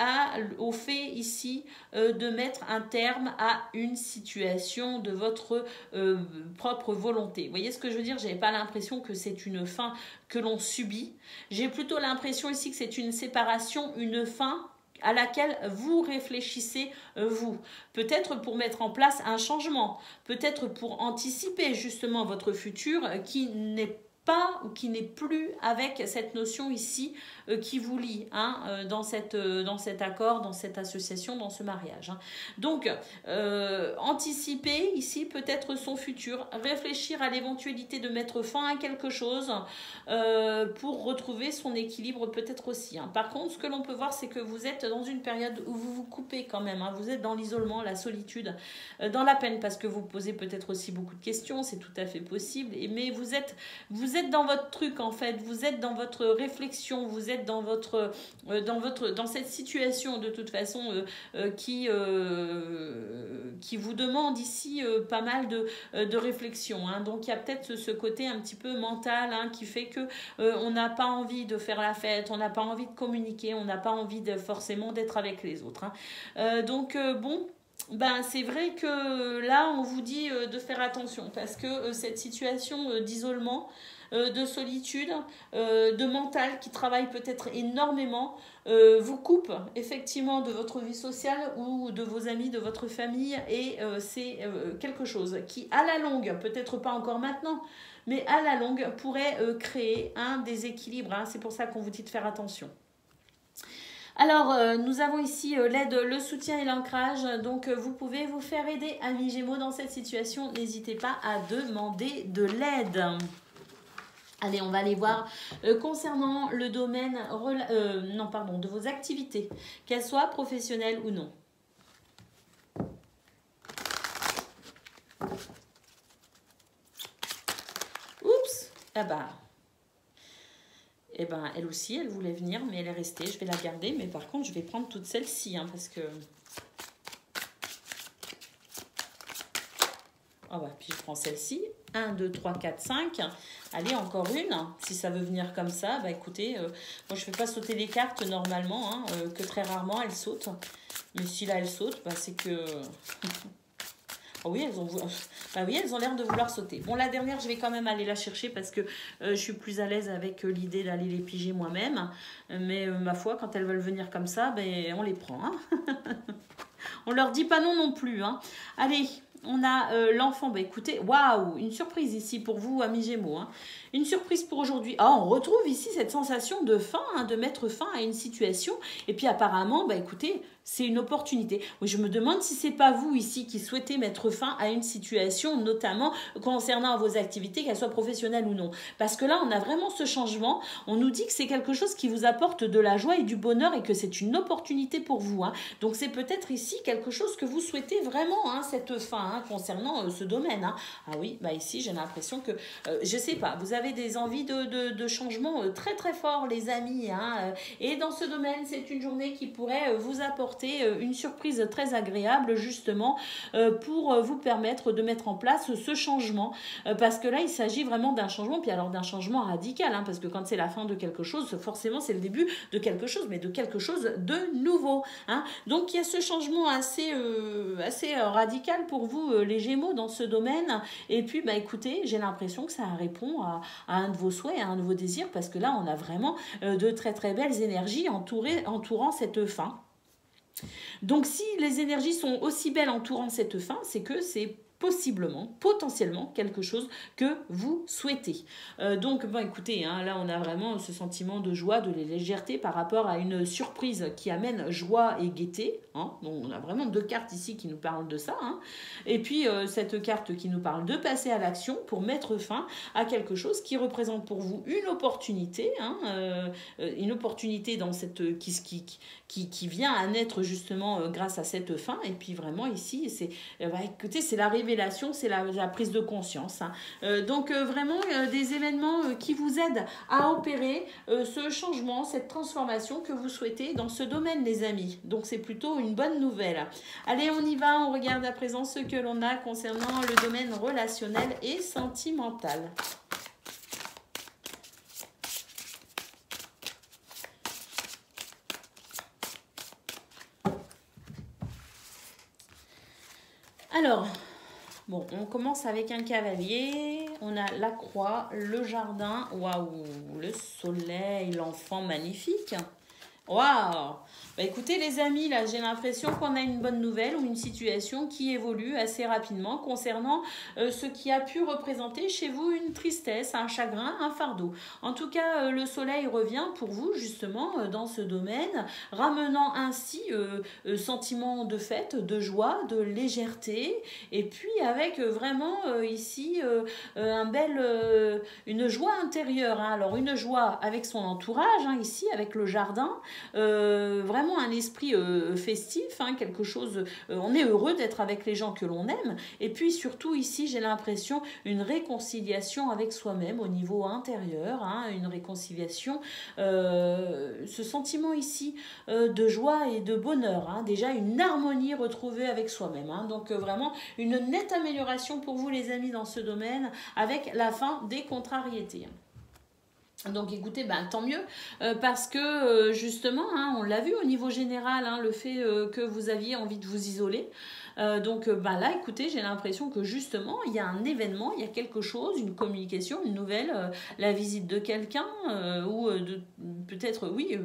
au fait ici de mettre un terme à une situation de votre propre volonté? Vous voyez ce que je veux dire? Je n'ai pas l'impression que c'est une fin que l'on subit. J'ai plutôt l'impression ici que c'est une séparation, une fin à laquelle vous réfléchissez vous. Peut-être pour mettre en place un changement, peut-être pour anticiper justement votre futur qui n'est pas ou qui n'est plus avec cette notion ici qui vous lie, hein, dans cet accord, dans cette association, dans ce mariage, hein. Donc, anticiper ici peut-être son futur, réfléchir à l'éventualité de mettre fin à quelque chose pour retrouver son équilibre peut-être aussi, hein. Par contre, ce que l'on peut voir, c'est que vous êtes dans une période où vous vous coupez quand même, hein. Vous êtes dans l'isolement, la solitude, dans la peine, parce que vous posez peut-être aussi beaucoup de questions, c'est tout à fait possible, mais vous êtes dans votre truc en fait, vous êtes dans votre réflexion, vous êtes dans cette situation de toute façon qui vous demande ici pas mal de réflexion, hein. Donc il y a peut-être ce côté un petit peu mental, hein, qui fait que on n'a pas envie de faire la fête, on n'a pas envie de communiquer, on n'a pas envie forcément d'être avec les autres, hein. Bon, ben, c'est vrai que là, on vous dit de faire attention parce que cette situation d'isolement, de solitude, de mental qui travaille peut-être énormément, vous coupe effectivement de votre vie sociale ou de vos amis, de votre famille, et c'est quelque chose qui, à la longue, peut-être pas encore maintenant, mais à la longue, pourrait créer un déséquilibre, hein. C'est pour ça qu'on vous dit de faire attention. Alors, nous avons ici l'aide, le soutien et l'ancrage. Donc, vous pouvez vous faire aider, amis Gémeaux, dans cette situation. N'hésitez pas à demander de l'aide. Allez, on va aller voir concernant le domaine de vos activités, qu'elles soient professionnelles ou non. Oups, ah bah... Eh ben, elle aussi, elle voulait venir, mais elle est restée. Je vais la garder, mais par contre, je vais prendre toute celle-ci, hein, parce que... Oh bah, puis je prends celle-ci. 1, 2, 3, 4, 5. Allez, encore une. Si ça veut venir comme ça, bah écoutez, moi, je ne fais pas sauter les cartes normalement, hein, que très rarement, elles sautent. Mais si là, elles sautent, bah, c'est que... Oh oui, elles ont l'air de vouloir sauter. Bon, la dernière, je vais quand même aller la chercher parce que je suis plus à l'aise avec l'idée d'aller les piger moi-même. Mais ma foi, quand elles veulent venir comme ça, ben, on les prend, hein. On leur dit pas non non plus, hein. Allez, on a l'enfant. Bah écoutez, waouh, une surprise ici pour vous, amis Gémeaux, hein. Une surprise pour aujourd'hui. Ah, on retrouve ici cette sensation de fin, hein, de mettre fin à une situation. Et puis apparemment, bah écoutez, c'est une opportunité. Oui, je me demande si c'est pas vous ici qui souhaitez mettre fin à une situation, notamment concernant vos activités, qu'elles soient professionnelles ou non. Parce que là, on a vraiment ce changement. On nous dit que c'est quelque chose qui vous apporte de la joie et du bonheur et que c'est une opportunité pour vous, hein. Donc c'est peut-être ici quelque chose que vous souhaitez vraiment, hein, cette fin, hein, concernant ce domaine, hein. Ah oui, bah ici j'ai l'impression que, je sais pas, vous avez des envies de changement très très fort, les amis, hein. Et dans ce domaine, c'est une journée qui pourrait vous apporter une surprise très agréable justement pour vous permettre de mettre en place ce changement, parce que là il s'agit vraiment d'un changement, puis alors d'un changement radical, hein, parce que quand c'est la fin de quelque chose, forcément c'est le début de quelque chose, mais de quelque chose de nouveau, hein. Donc il y a ce changement assez radical pour vous, les Gémeaux, dans ce domaine. Et puis bah écoutez, j'ai l'impression que ça répond à un de vos souhaits, à un de vos désirs, parce que là on a vraiment de très très belles énergies entourant cette fin. Donc si les énergies sont aussi belles entourant cette fin, c'est que c'est possiblement, potentiellement quelque chose que vous souhaitez. Donc, bon, écoutez, hein, là, on a vraiment ce sentiment de joie, de légèreté par rapport à une surprise qui amène joie et gaieté. Hein. Donc, on a vraiment deux cartes ici qui nous parlent de ça. Hein. Et puis, cette carte qui nous parle de passer à l'action pour mettre fin à quelque chose qui représente pour vous une opportunité, hein, une opportunité dans cette, qui vient à naître justement grâce à cette fin. Et puis, vraiment, ici, c'est écoutez, c'est la révélation, c'est la prise de conscience. Hein. Donc vraiment des événements qui vous aident à opérer ce changement, cette transformation que vous souhaitez dans ce domaine, les amis. Donc c'est plutôt une bonne nouvelle. Allez, on y va, on regarde à présent ce que l'on a concernant le domaine relationnel et sentimental. Alors, bon, on commence avec un cavalier, on a la croix, le jardin, waouh, le soleil, l'enfant magnifique. Waouh! Bah écoutez les amis, là j'ai l'impression qu'on a une bonne nouvelle ou une situation qui évolue assez rapidement concernant ce qui a pu représenter chez vous une tristesse, un chagrin, un fardeau. En tout cas, le soleil revient pour vous justement dans ce domaine, ramenant ainsi sentiment de fête, de joie, de légèreté, et puis avec vraiment ici une joie intérieure. Hein. Alors une joie avec son entourage, hein, ici avec le jardin, vraiment un esprit festif, hein, quelque chose, on est heureux d'être avec les gens que l'on aime, et puis surtout ici j'ai l'impression une réconciliation avec soi-même au niveau intérieur, hein, une réconciliation, ce sentiment ici de joie et de bonheur, hein, déjà une harmonie retrouvée avec soi-même, hein, donc vraiment une nette amélioration pour vous les amis dans ce domaine avec la fin des contrariétés. Donc écoutez, ben, tant mieux, parce que justement, hein, on l'a vu au niveau général, hein, le fait que vous aviez envie de vous isoler. Donc ben, là, écoutez, j'ai l'impression que justement, il y a un événement, il y a quelque chose, une communication, une nouvelle, la visite de quelqu'un, ou peut-être, oui,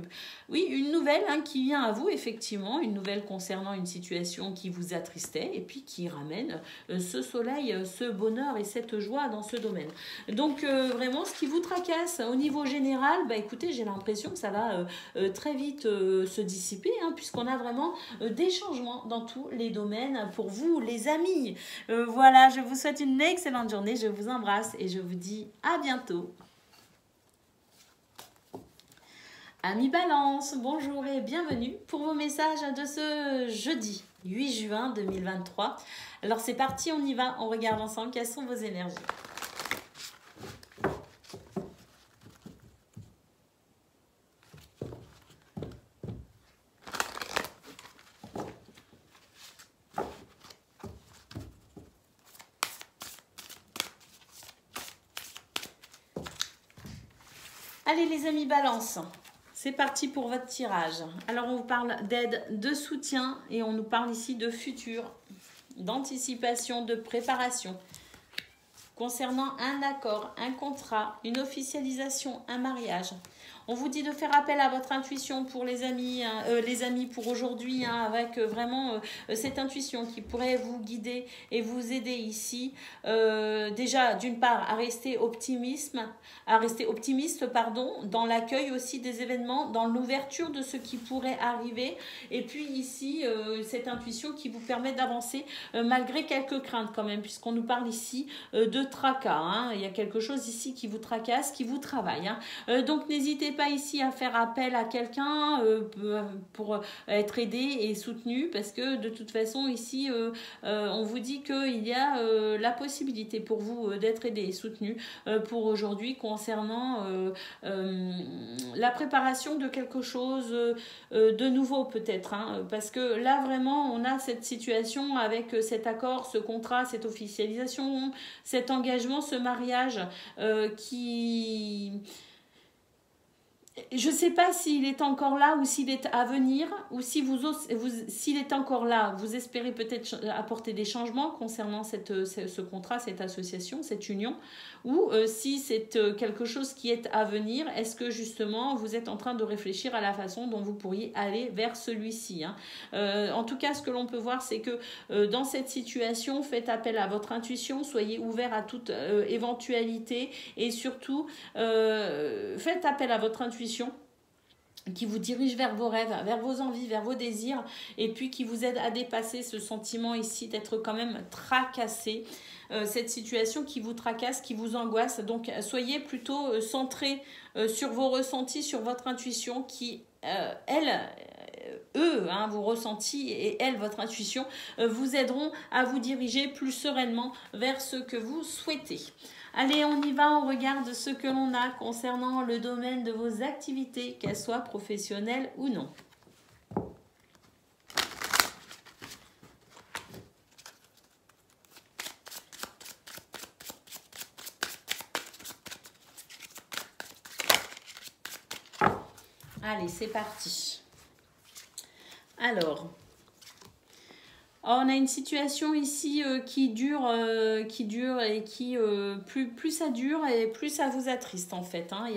une nouvelle hein, qui vient à vous, effectivement, une nouvelle concernant une situation qui vous attristait, et puis qui ramène ce soleil, ce bonheur et cette joie dans ce domaine. Donc vraiment, ce qui vous tracasse au niveau général, bah écoutez, j'ai l'impression que ça va très vite se dissiper, hein, puisqu'on a vraiment des changements dans tous les domaines pour vous, les amis. Voilà, je vous souhaite une excellente journée, je vous embrasse et je vous dis à bientôt. Amis Balance, bonjour et bienvenue pour vos messages de ce jeudi 8 juin 2023. Alors c'est parti, on y va, on regarde ensemble quelles sont vos énergies. Allez les amis Balance, c'est parti pour votre tirage. Alors on vous parle d'aide, de soutien et on nous parle ici de futur, d'anticipation, de préparation. Concernant un accord, un contrat, une officialisation, un mariage. On vous dit de faire appel à votre intuition pour les amis pour aujourd'hui, hein, avec vraiment cette intuition qui pourrait vous guider et vous aider ici. Déjà, d'une part, à rester optimiste, dans l'accueil aussi des événements, dans l'ouverture de ce qui pourrait arriver. Et puis ici, cette intuition qui vous permet d'avancer malgré quelques craintes quand même, puisqu'on nous parle ici de tracas. Hein. Il y a quelque chose ici qui vous tracasse, qui vous travaille. Hein. Donc n'hésitez pas ici à faire appel à quelqu'un pour être aidé et soutenu, parce que de toute façon ici on vous dit qu'il y a la possibilité pour vous d'être aidé et soutenu pour aujourd'hui concernant la préparation de quelque chose de nouveau peut-être, hein, parce que là vraiment on a cette situation avec cet accord, ce contrat, cette officialisation, cet engagement, ce mariage qui Je ne sais pas s'il est encore là ou s'il est à venir, ou si s'il est encore là, vous espérez peut-être apporter des changements concernant ce contrat, cette association, cette union, ou si c'est quelque chose qui est à venir, est-ce que justement vous êtes en train de réfléchir à la façon dont vous pourriez aller vers celui-ci, hein. En tout cas, ce que l'on peut voir, c'est que dans cette situation, faites appel à votre intuition, soyez ouvert à toute éventualité et surtout, faites appel à votre intuition qui vous dirige vers vos rêves, vers vos envies, vers vos désirs, et puis qui vous aide à dépasser ce sentiment ici d'être quand même tracassé, cette situation qui vous tracasse, qui vous angoisse. Donc soyez plutôt centré sur vos ressentis, sur votre intuition qui, eux, hein, vos ressentis et elle, votre intuition, vous aideront à vous diriger plus sereinement vers ce que vous souhaitez. Allez, on y va, on regarde ce que l'on a concernant le domaine de vos activités, qu'elles soient professionnelles ou non. Allez, c'est parti. Alors, on a une situation ici qui dure et qui, plus ça dure et plus ça vous attriste en fait, hein.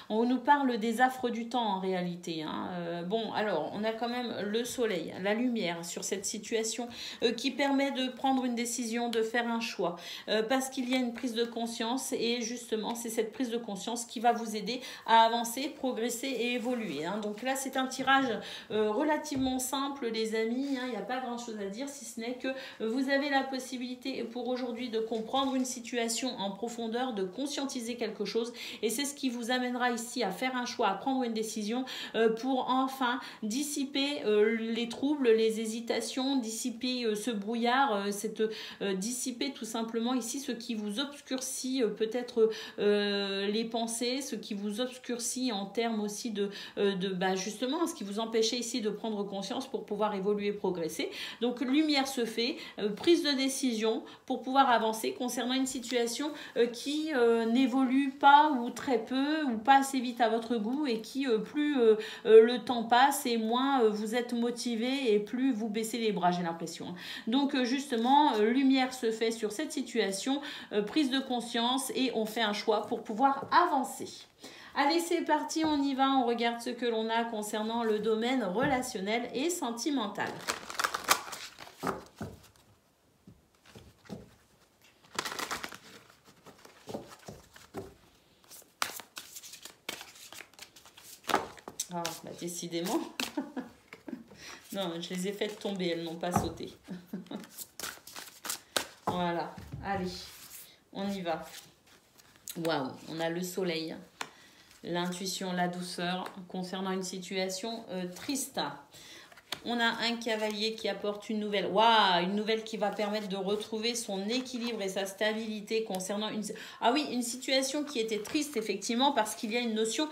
On nous parle des affres du temps en réalité, hein. Bon, alors, on a quand même le soleil, la lumière sur cette situation qui permet de prendre une décision, de faire un choix, parce qu'il y a une prise de conscience et justement, c'est cette prise de conscience qui va vous aider à avancer, progresser et évoluer, hein. Donc là, c'est un tirage relativement simple, les amis, hein. Il n'y a pas grand-chose à dire, si ce n'est que vous avez la possibilité pour aujourd'hui de comprendre une situation en profondeur, de conscientiser quelque chose, et c'est ce qui vous amènera ici à faire un choix, à prendre une décision pour enfin dissiper les troubles, les hésitations, dissiper ce brouillard, dissiper tout simplement ici ce qui vous obscurcit peut-être les pensées, ce qui vous obscurcit en termes aussi justement ce qui vous empêchait ici de prendre conscience pour pouvoir évoluer, progresser. Donc lumière se fait, prise de décision pour pouvoir avancer concernant une situation qui n'évolue pas ou très peu ou pas assez vite à votre goût et qui plus le temps passe et moins vous êtes motivé et plus vous baissez les bras, j'ai l'impression. Donc justement, lumière se fait sur cette situation, prise de conscience et on fait un choix pour pouvoir avancer. Allez, c'est parti, on y va, on regarde ce que l'on a concernant le domaine relationnel et sentimental. Ah, bah décidément. Non, je les ai faites tomber, elles n'ont pas sauté. Voilà, allez, on y va. Waouh, on a le soleil, l'intuition, la douceur concernant une situation triste. On a un cavalier qui apporte une nouvelle. Waouh, une nouvelle qui va permettre de retrouver son équilibre et sa stabilité concernant une situation qui était triste, effectivement, parce qu'il y a une notion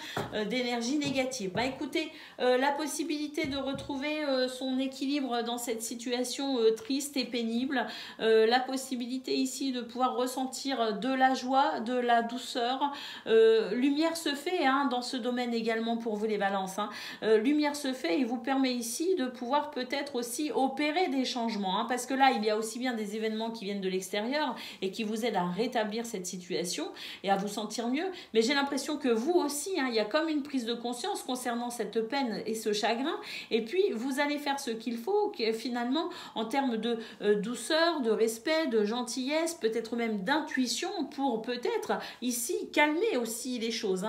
d'énergie négative. Bah écoutez, la possibilité de retrouver son équilibre dans cette situation triste et pénible, la possibilité ici de pouvoir ressentir de la joie, de la douceur. Lumière se fait dans ce domaine également pour vous les balances. Lumière se fait et vous permet ici de pouvoir peut-être aussi opérer des changements, parce que là il y a aussi bien des événements qui viennent de l'extérieur et qui vous aident à rétablir cette situation et à vous sentir mieux, mais j'ai l'impression que vous aussi, il y a comme une prise de conscience concernant cette peine et ce chagrin, et puis vous allez faire ce qu'il faut finalement en termes de douceur, de respect, de gentillesse, peut-être même d'intuition pour peut-être ici calmer aussi les choses.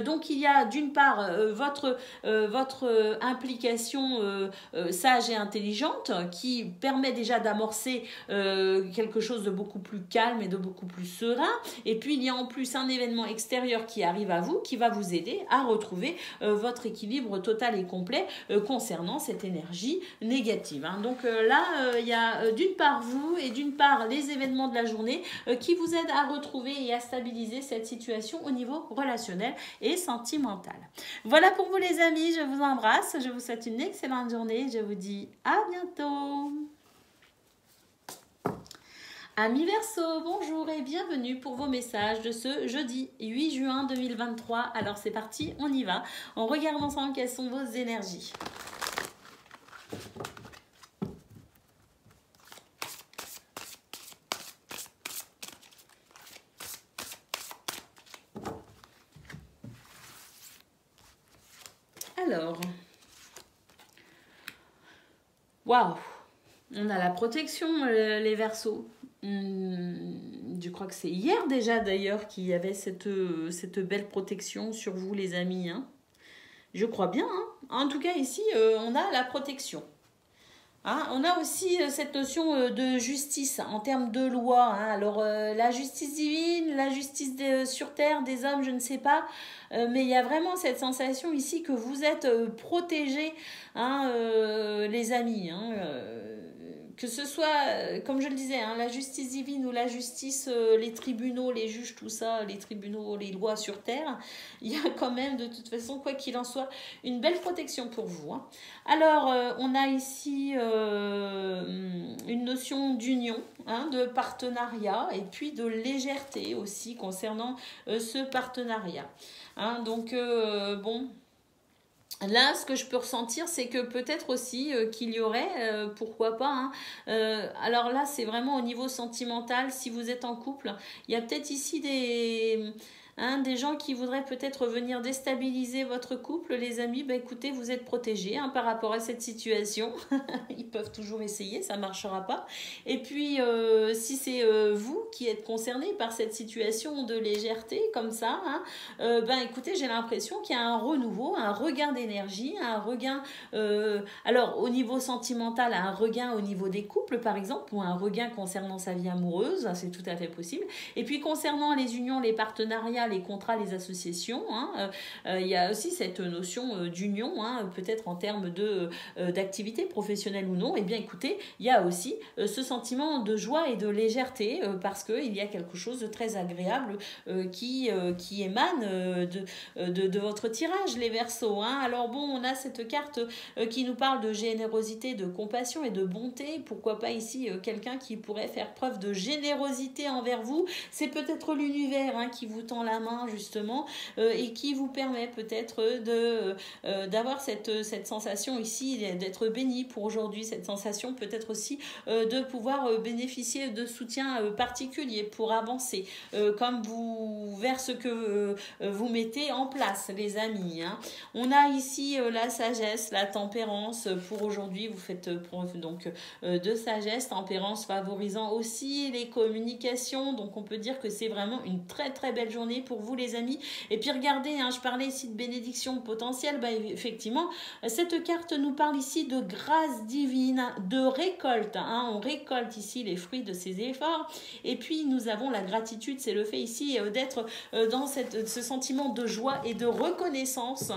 Donc il y a d'une part votre implication sage et intelligente qui permet déjà d'amorcer quelque chose de beaucoup plus calme et de beaucoup plus serein, et puis il y a en plus un événement extérieur qui arrive à vous qui va vous aider à retrouver votre équilibre total et complet concernant cette énergie négative. Donc là il y a d'une part vous et d'une part les événements de la journée qui vous aident à retrouver et à stabiliser cette situation au niveau relationnel et sentimental. Voilà pour vous les amis, je vous embrasse, je vous souhaite une excellente journée, je vous dis à bientôt. Amis Verseau, bonjour et bienvenue pour vos messages de ce jeudi 8 juin 2023. Alors c'est parti, on y va. On regarde ensemble quelles sont vos énergies. Alors, waouh, on a la protection, les Verseaux. Je crois que c'est hier déjà d'ailleurs qu'il y avait cette belle protection sur vous les amis. Hein. Je crois bien. Hein. En tout cas ici, on a la protection. Hein, on a aussi cette notion de justice en termes de loi. Hein. Alors, la justice divine, la justice sur terre, des hommes, je ne sais pas. Mais il y a vraiment cette sensation ici que vous êtes protégés, hein, les amis. Hein, que ce soit, comme je le disais, hein, la justice divine ou la justice, les tribunaux, les juges, tout ça, les tribunaux, les lois sur terre, il y a quand même, de toute façon, quoi qu'il en soit, une belle protection pour vous. Hein. Alors, on a ici une notion d'union, hein, de partenariat et puis de légèreté aussi concernant ce partenariat. Hein, donc, bon... Là, ce que je peux ressentir, c'est que peut-être aussi qu'il y aurait, pourquoi pas, hein, alors là, c'est vraiment au niveau sentimental, si vous êtes en couple, il y a peut-être ici des gens qui voudraient peut-être venir déstabiliser votre couple, les amis. Bah écoutez, vous êtes protégés hein, par rapport à cette situation. Ils peuvent toujours essayer, ça ne marchera pas. Et puis, si c'est vous qui êtes concerné par cette situation de légèreté, comme ça, hein, ben écoutez, j'ai l'impression qu'il y a un renouveau, un regain d'énergie, un regain, alors au niveau sentimental, un regain au niveau des couples, par exemple, ou un regain concernant sa vie amoureuse, c'est tout à fait possible. Et puis, concernant les unions, les partenariats, les contrats, les associations, hein, il y a aussi cette notion d'union, hein, peut-être en termes d'activité professionnelle ou non. Eh bien, écoutez, il y a aussi ce sentiment de joie et de légèreté parce qu'il y a quelque chose de très agréable qui émane de votre tirage, les Verseaux. Hein. Alors bon, on a cette carte qui nous parle de générosité, de compassion et de bonté. Pourquoi pas ici quelqu'un qui pourrait faire preuve de générosité envers vous. C'est peut-être l'univers hein, qui vous tend la main justement et qui vous permet peut-être d'avoir cette sensation ici d'être béni pour aujourd'hui, cette sensation peut-être aussi de pouvoir bénéficier de soutien particulier pour avancer comme vous vers ce que vous mettez en place les amis. Hein. On a ici la sagesse, la tempérance pour aujourd'hui, vous faites preuve donc de sagesse, tempérance favorisant aussi les communications, donc on peut dire que c'est vraiment une très très belle journée pour vous les amis. Et puis regardez, hein, je parlais ici de bénédiction potentielle, bah, effectivement, cette carte nous parle ici de grâce divine, de récolte. Hein, on récolte ici les fruits de ses efforts. Et puis nous avons la gratitude, c'est le fait ici d'être dans ce sentiment de joie et de reconnaissance.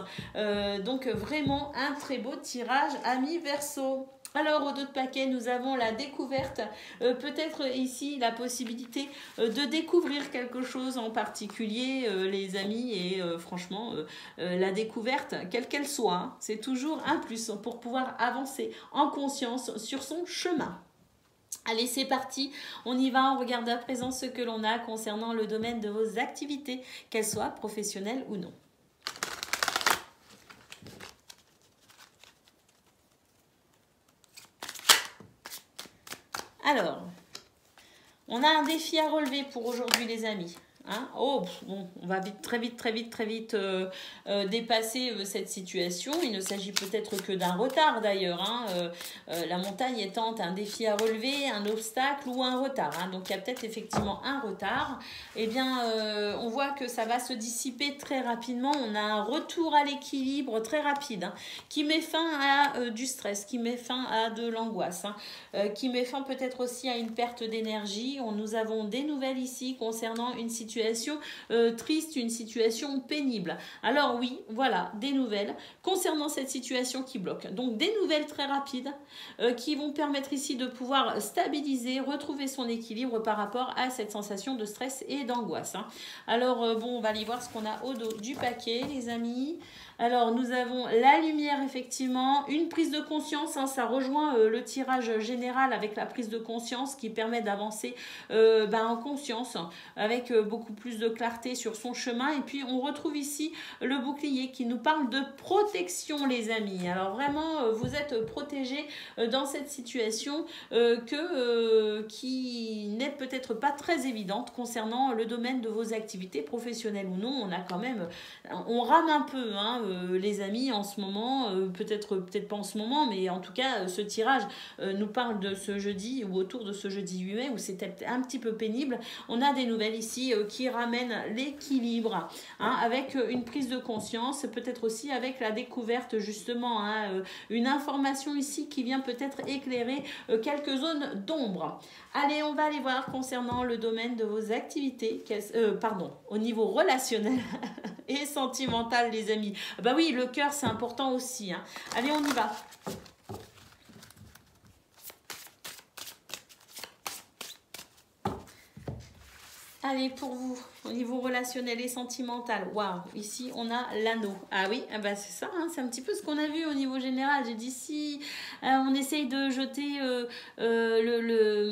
Donc vraiment un très beau tirage, amis Verseau. Alors, au dos de paquet, nous avons la découverte. Peut-être ici la possibilité de découvrir quelque chose en particulier, les amis. Et franchement, la découverte, quelle qu'elle soit, hein, c'est toujours un plus pour pouvoir avancer en conscience sur son chemin. Allez, c'est parti, on y va, on regarde à présent ce que l'on a concernant le domaine de vos activités, qu'elles soient professionnelles ou non. Alors, on a un défi à relever pour aujourd'hui les amis. Hein, oh, bon, on va très vite dépasser cette situation. Il ne s'agit peut-être que d'un retard d'ailleurs. Hein, la montagne étant un défi à relever, un obstacle ou un retard. Hein, donc il y a peut-être effectivement un retard. Eh bien, on voit que ça va se dissiper très rapidement. On a un retour à l'équilibre très rapide hein, qui met fin à du stress, qui met fin à de l'angoisse, hein, qui met fin peut-être aussi à une perte d'énergie. Nous avons des nouvelles ici concernant une situation situation triste, une situation pénible. Alors oui, voilà, des nouvelles concernant cette situation qui bloque. Donc des nouvelles très rapides qui vont permettre ici de pouvoir stabiliser, retrouver son équilibre par rapport à cette sensation de stress et d'angoisse. Hein. Alors bon, on va aller voir ce qu'on a au dos du paquet, les amis. Alors, nous avons la lumière, effectivement, une prise de conscience, hein, ça rejoint le tirage général avec la prise de conscience qui permet d'avancer en conscience, avec beaucoup plus de clarté sur son chemin. Et puis, on retrouve ici le bouclier qui nous parle de protection, les amis. Alors, vraiment, vous êtes protégés dans cette situation qui n'est peut-être pas très évidente concernant le domaine de vos activités professionnelles ou non. On a quand même, on rame un peu, hein, les amis, en ce moment, peut-être pas en ce moment, mais en tout cas, ce tirage nous parle de ce jeudi ou autour de ce jeudi 8 mai où c'était un petit peu pénible. On a des nouvelles ici qui ramènent l'équilibre, hein, avec une prise de conscience, peut-être aussi avec la découverte justement, hein, une information ici qui vient peut-être éclairer quelques zones d'ombre. Allez, on va aller voir concernant le domaine de vos activités, au niveau relationnel et sentimental, les amis. Bah oui, le cœur, c'est important aussi. Hein. Allez, on y va. Allez, pour vous, au niveau relationnel et sentimental, waouh, ici on a l'anneau. Ah oui, ah bah c'est ça, hein, c'est un petit peu ce qu'on a vu au niveau général. J'ai dit si on essaye de jeter le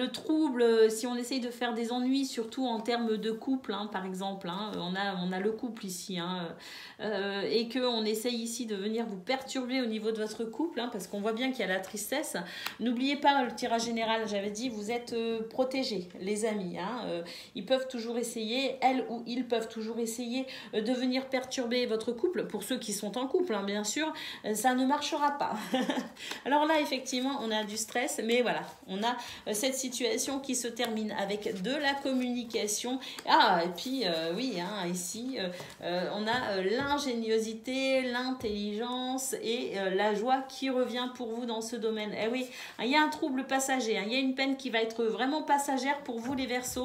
trouble, si on essaye de faire des ennuis, surtout en termes de couple, hein, par exemple, hein, on a le couple ici, hein, et qu'on essaye ici de venir vous perturber au niveau de votre couple, hein, parce qu'on voit bien qu'il y a la tristesse. N'oubliez pas le tirage général, j'avais dit, vous êtes protégés, les amis, hein. Ils peuvent toujours essayer, elles ou ils peuvent toujours essayer de venir perturber votre couple. Pour ceux qui sont en couple, hein, bien sûr, ça ne marchera pas. Alors là, effectivement, on a du stress, mais voilà, on a cette situation qui se termine avec de la communication. Ah, et puis, oui, hein, ici, on a l'ingéniosité, l'intelligence et la joie qui revient pour vous dans ce domaine. Eh oui, il y a un trouble passager, hein, il y a une peine qui va être vraiment passagère pour vous, les Verseaux.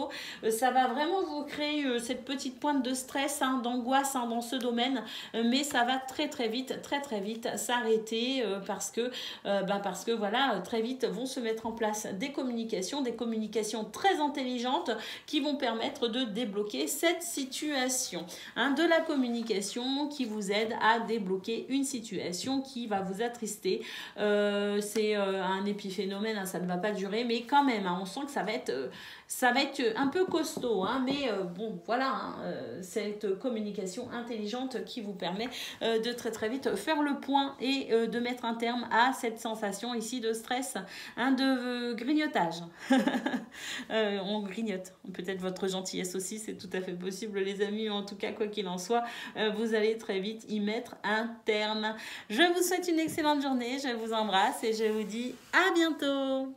Ça va vraiment vous créer cette petite pointe de stress, hein, d'angoisse, hein, dans ce domaine, mais ça va très vite s'arrêter parce que voilà, très vite vont se mettre en place des communications très intelligentes qui vont permettre de débloquer cette situation, hein, de la communication qui vous aide à débloquer une situation qui va vous attrister. C'est un épiphénomène, hein, ça ne va pas durer, mais quand même, hein, on sent que ça va être un peu costaud, hein, mais bon, voilà, hein, cette communication intelligente qui vous permet de très vite faire le point et de mettre un terme à cette sensation ici de stress, hein, de grignotage. On grignote. Peut-être votre gentillesse aussi, c'est tout à fait possible, les amis, en tout cas, quoi qu'il en soit, vous allez très vite y mettre un terme. Je vous souhaite une excellente journée, je vous embrasse et je vous dis à bientôt.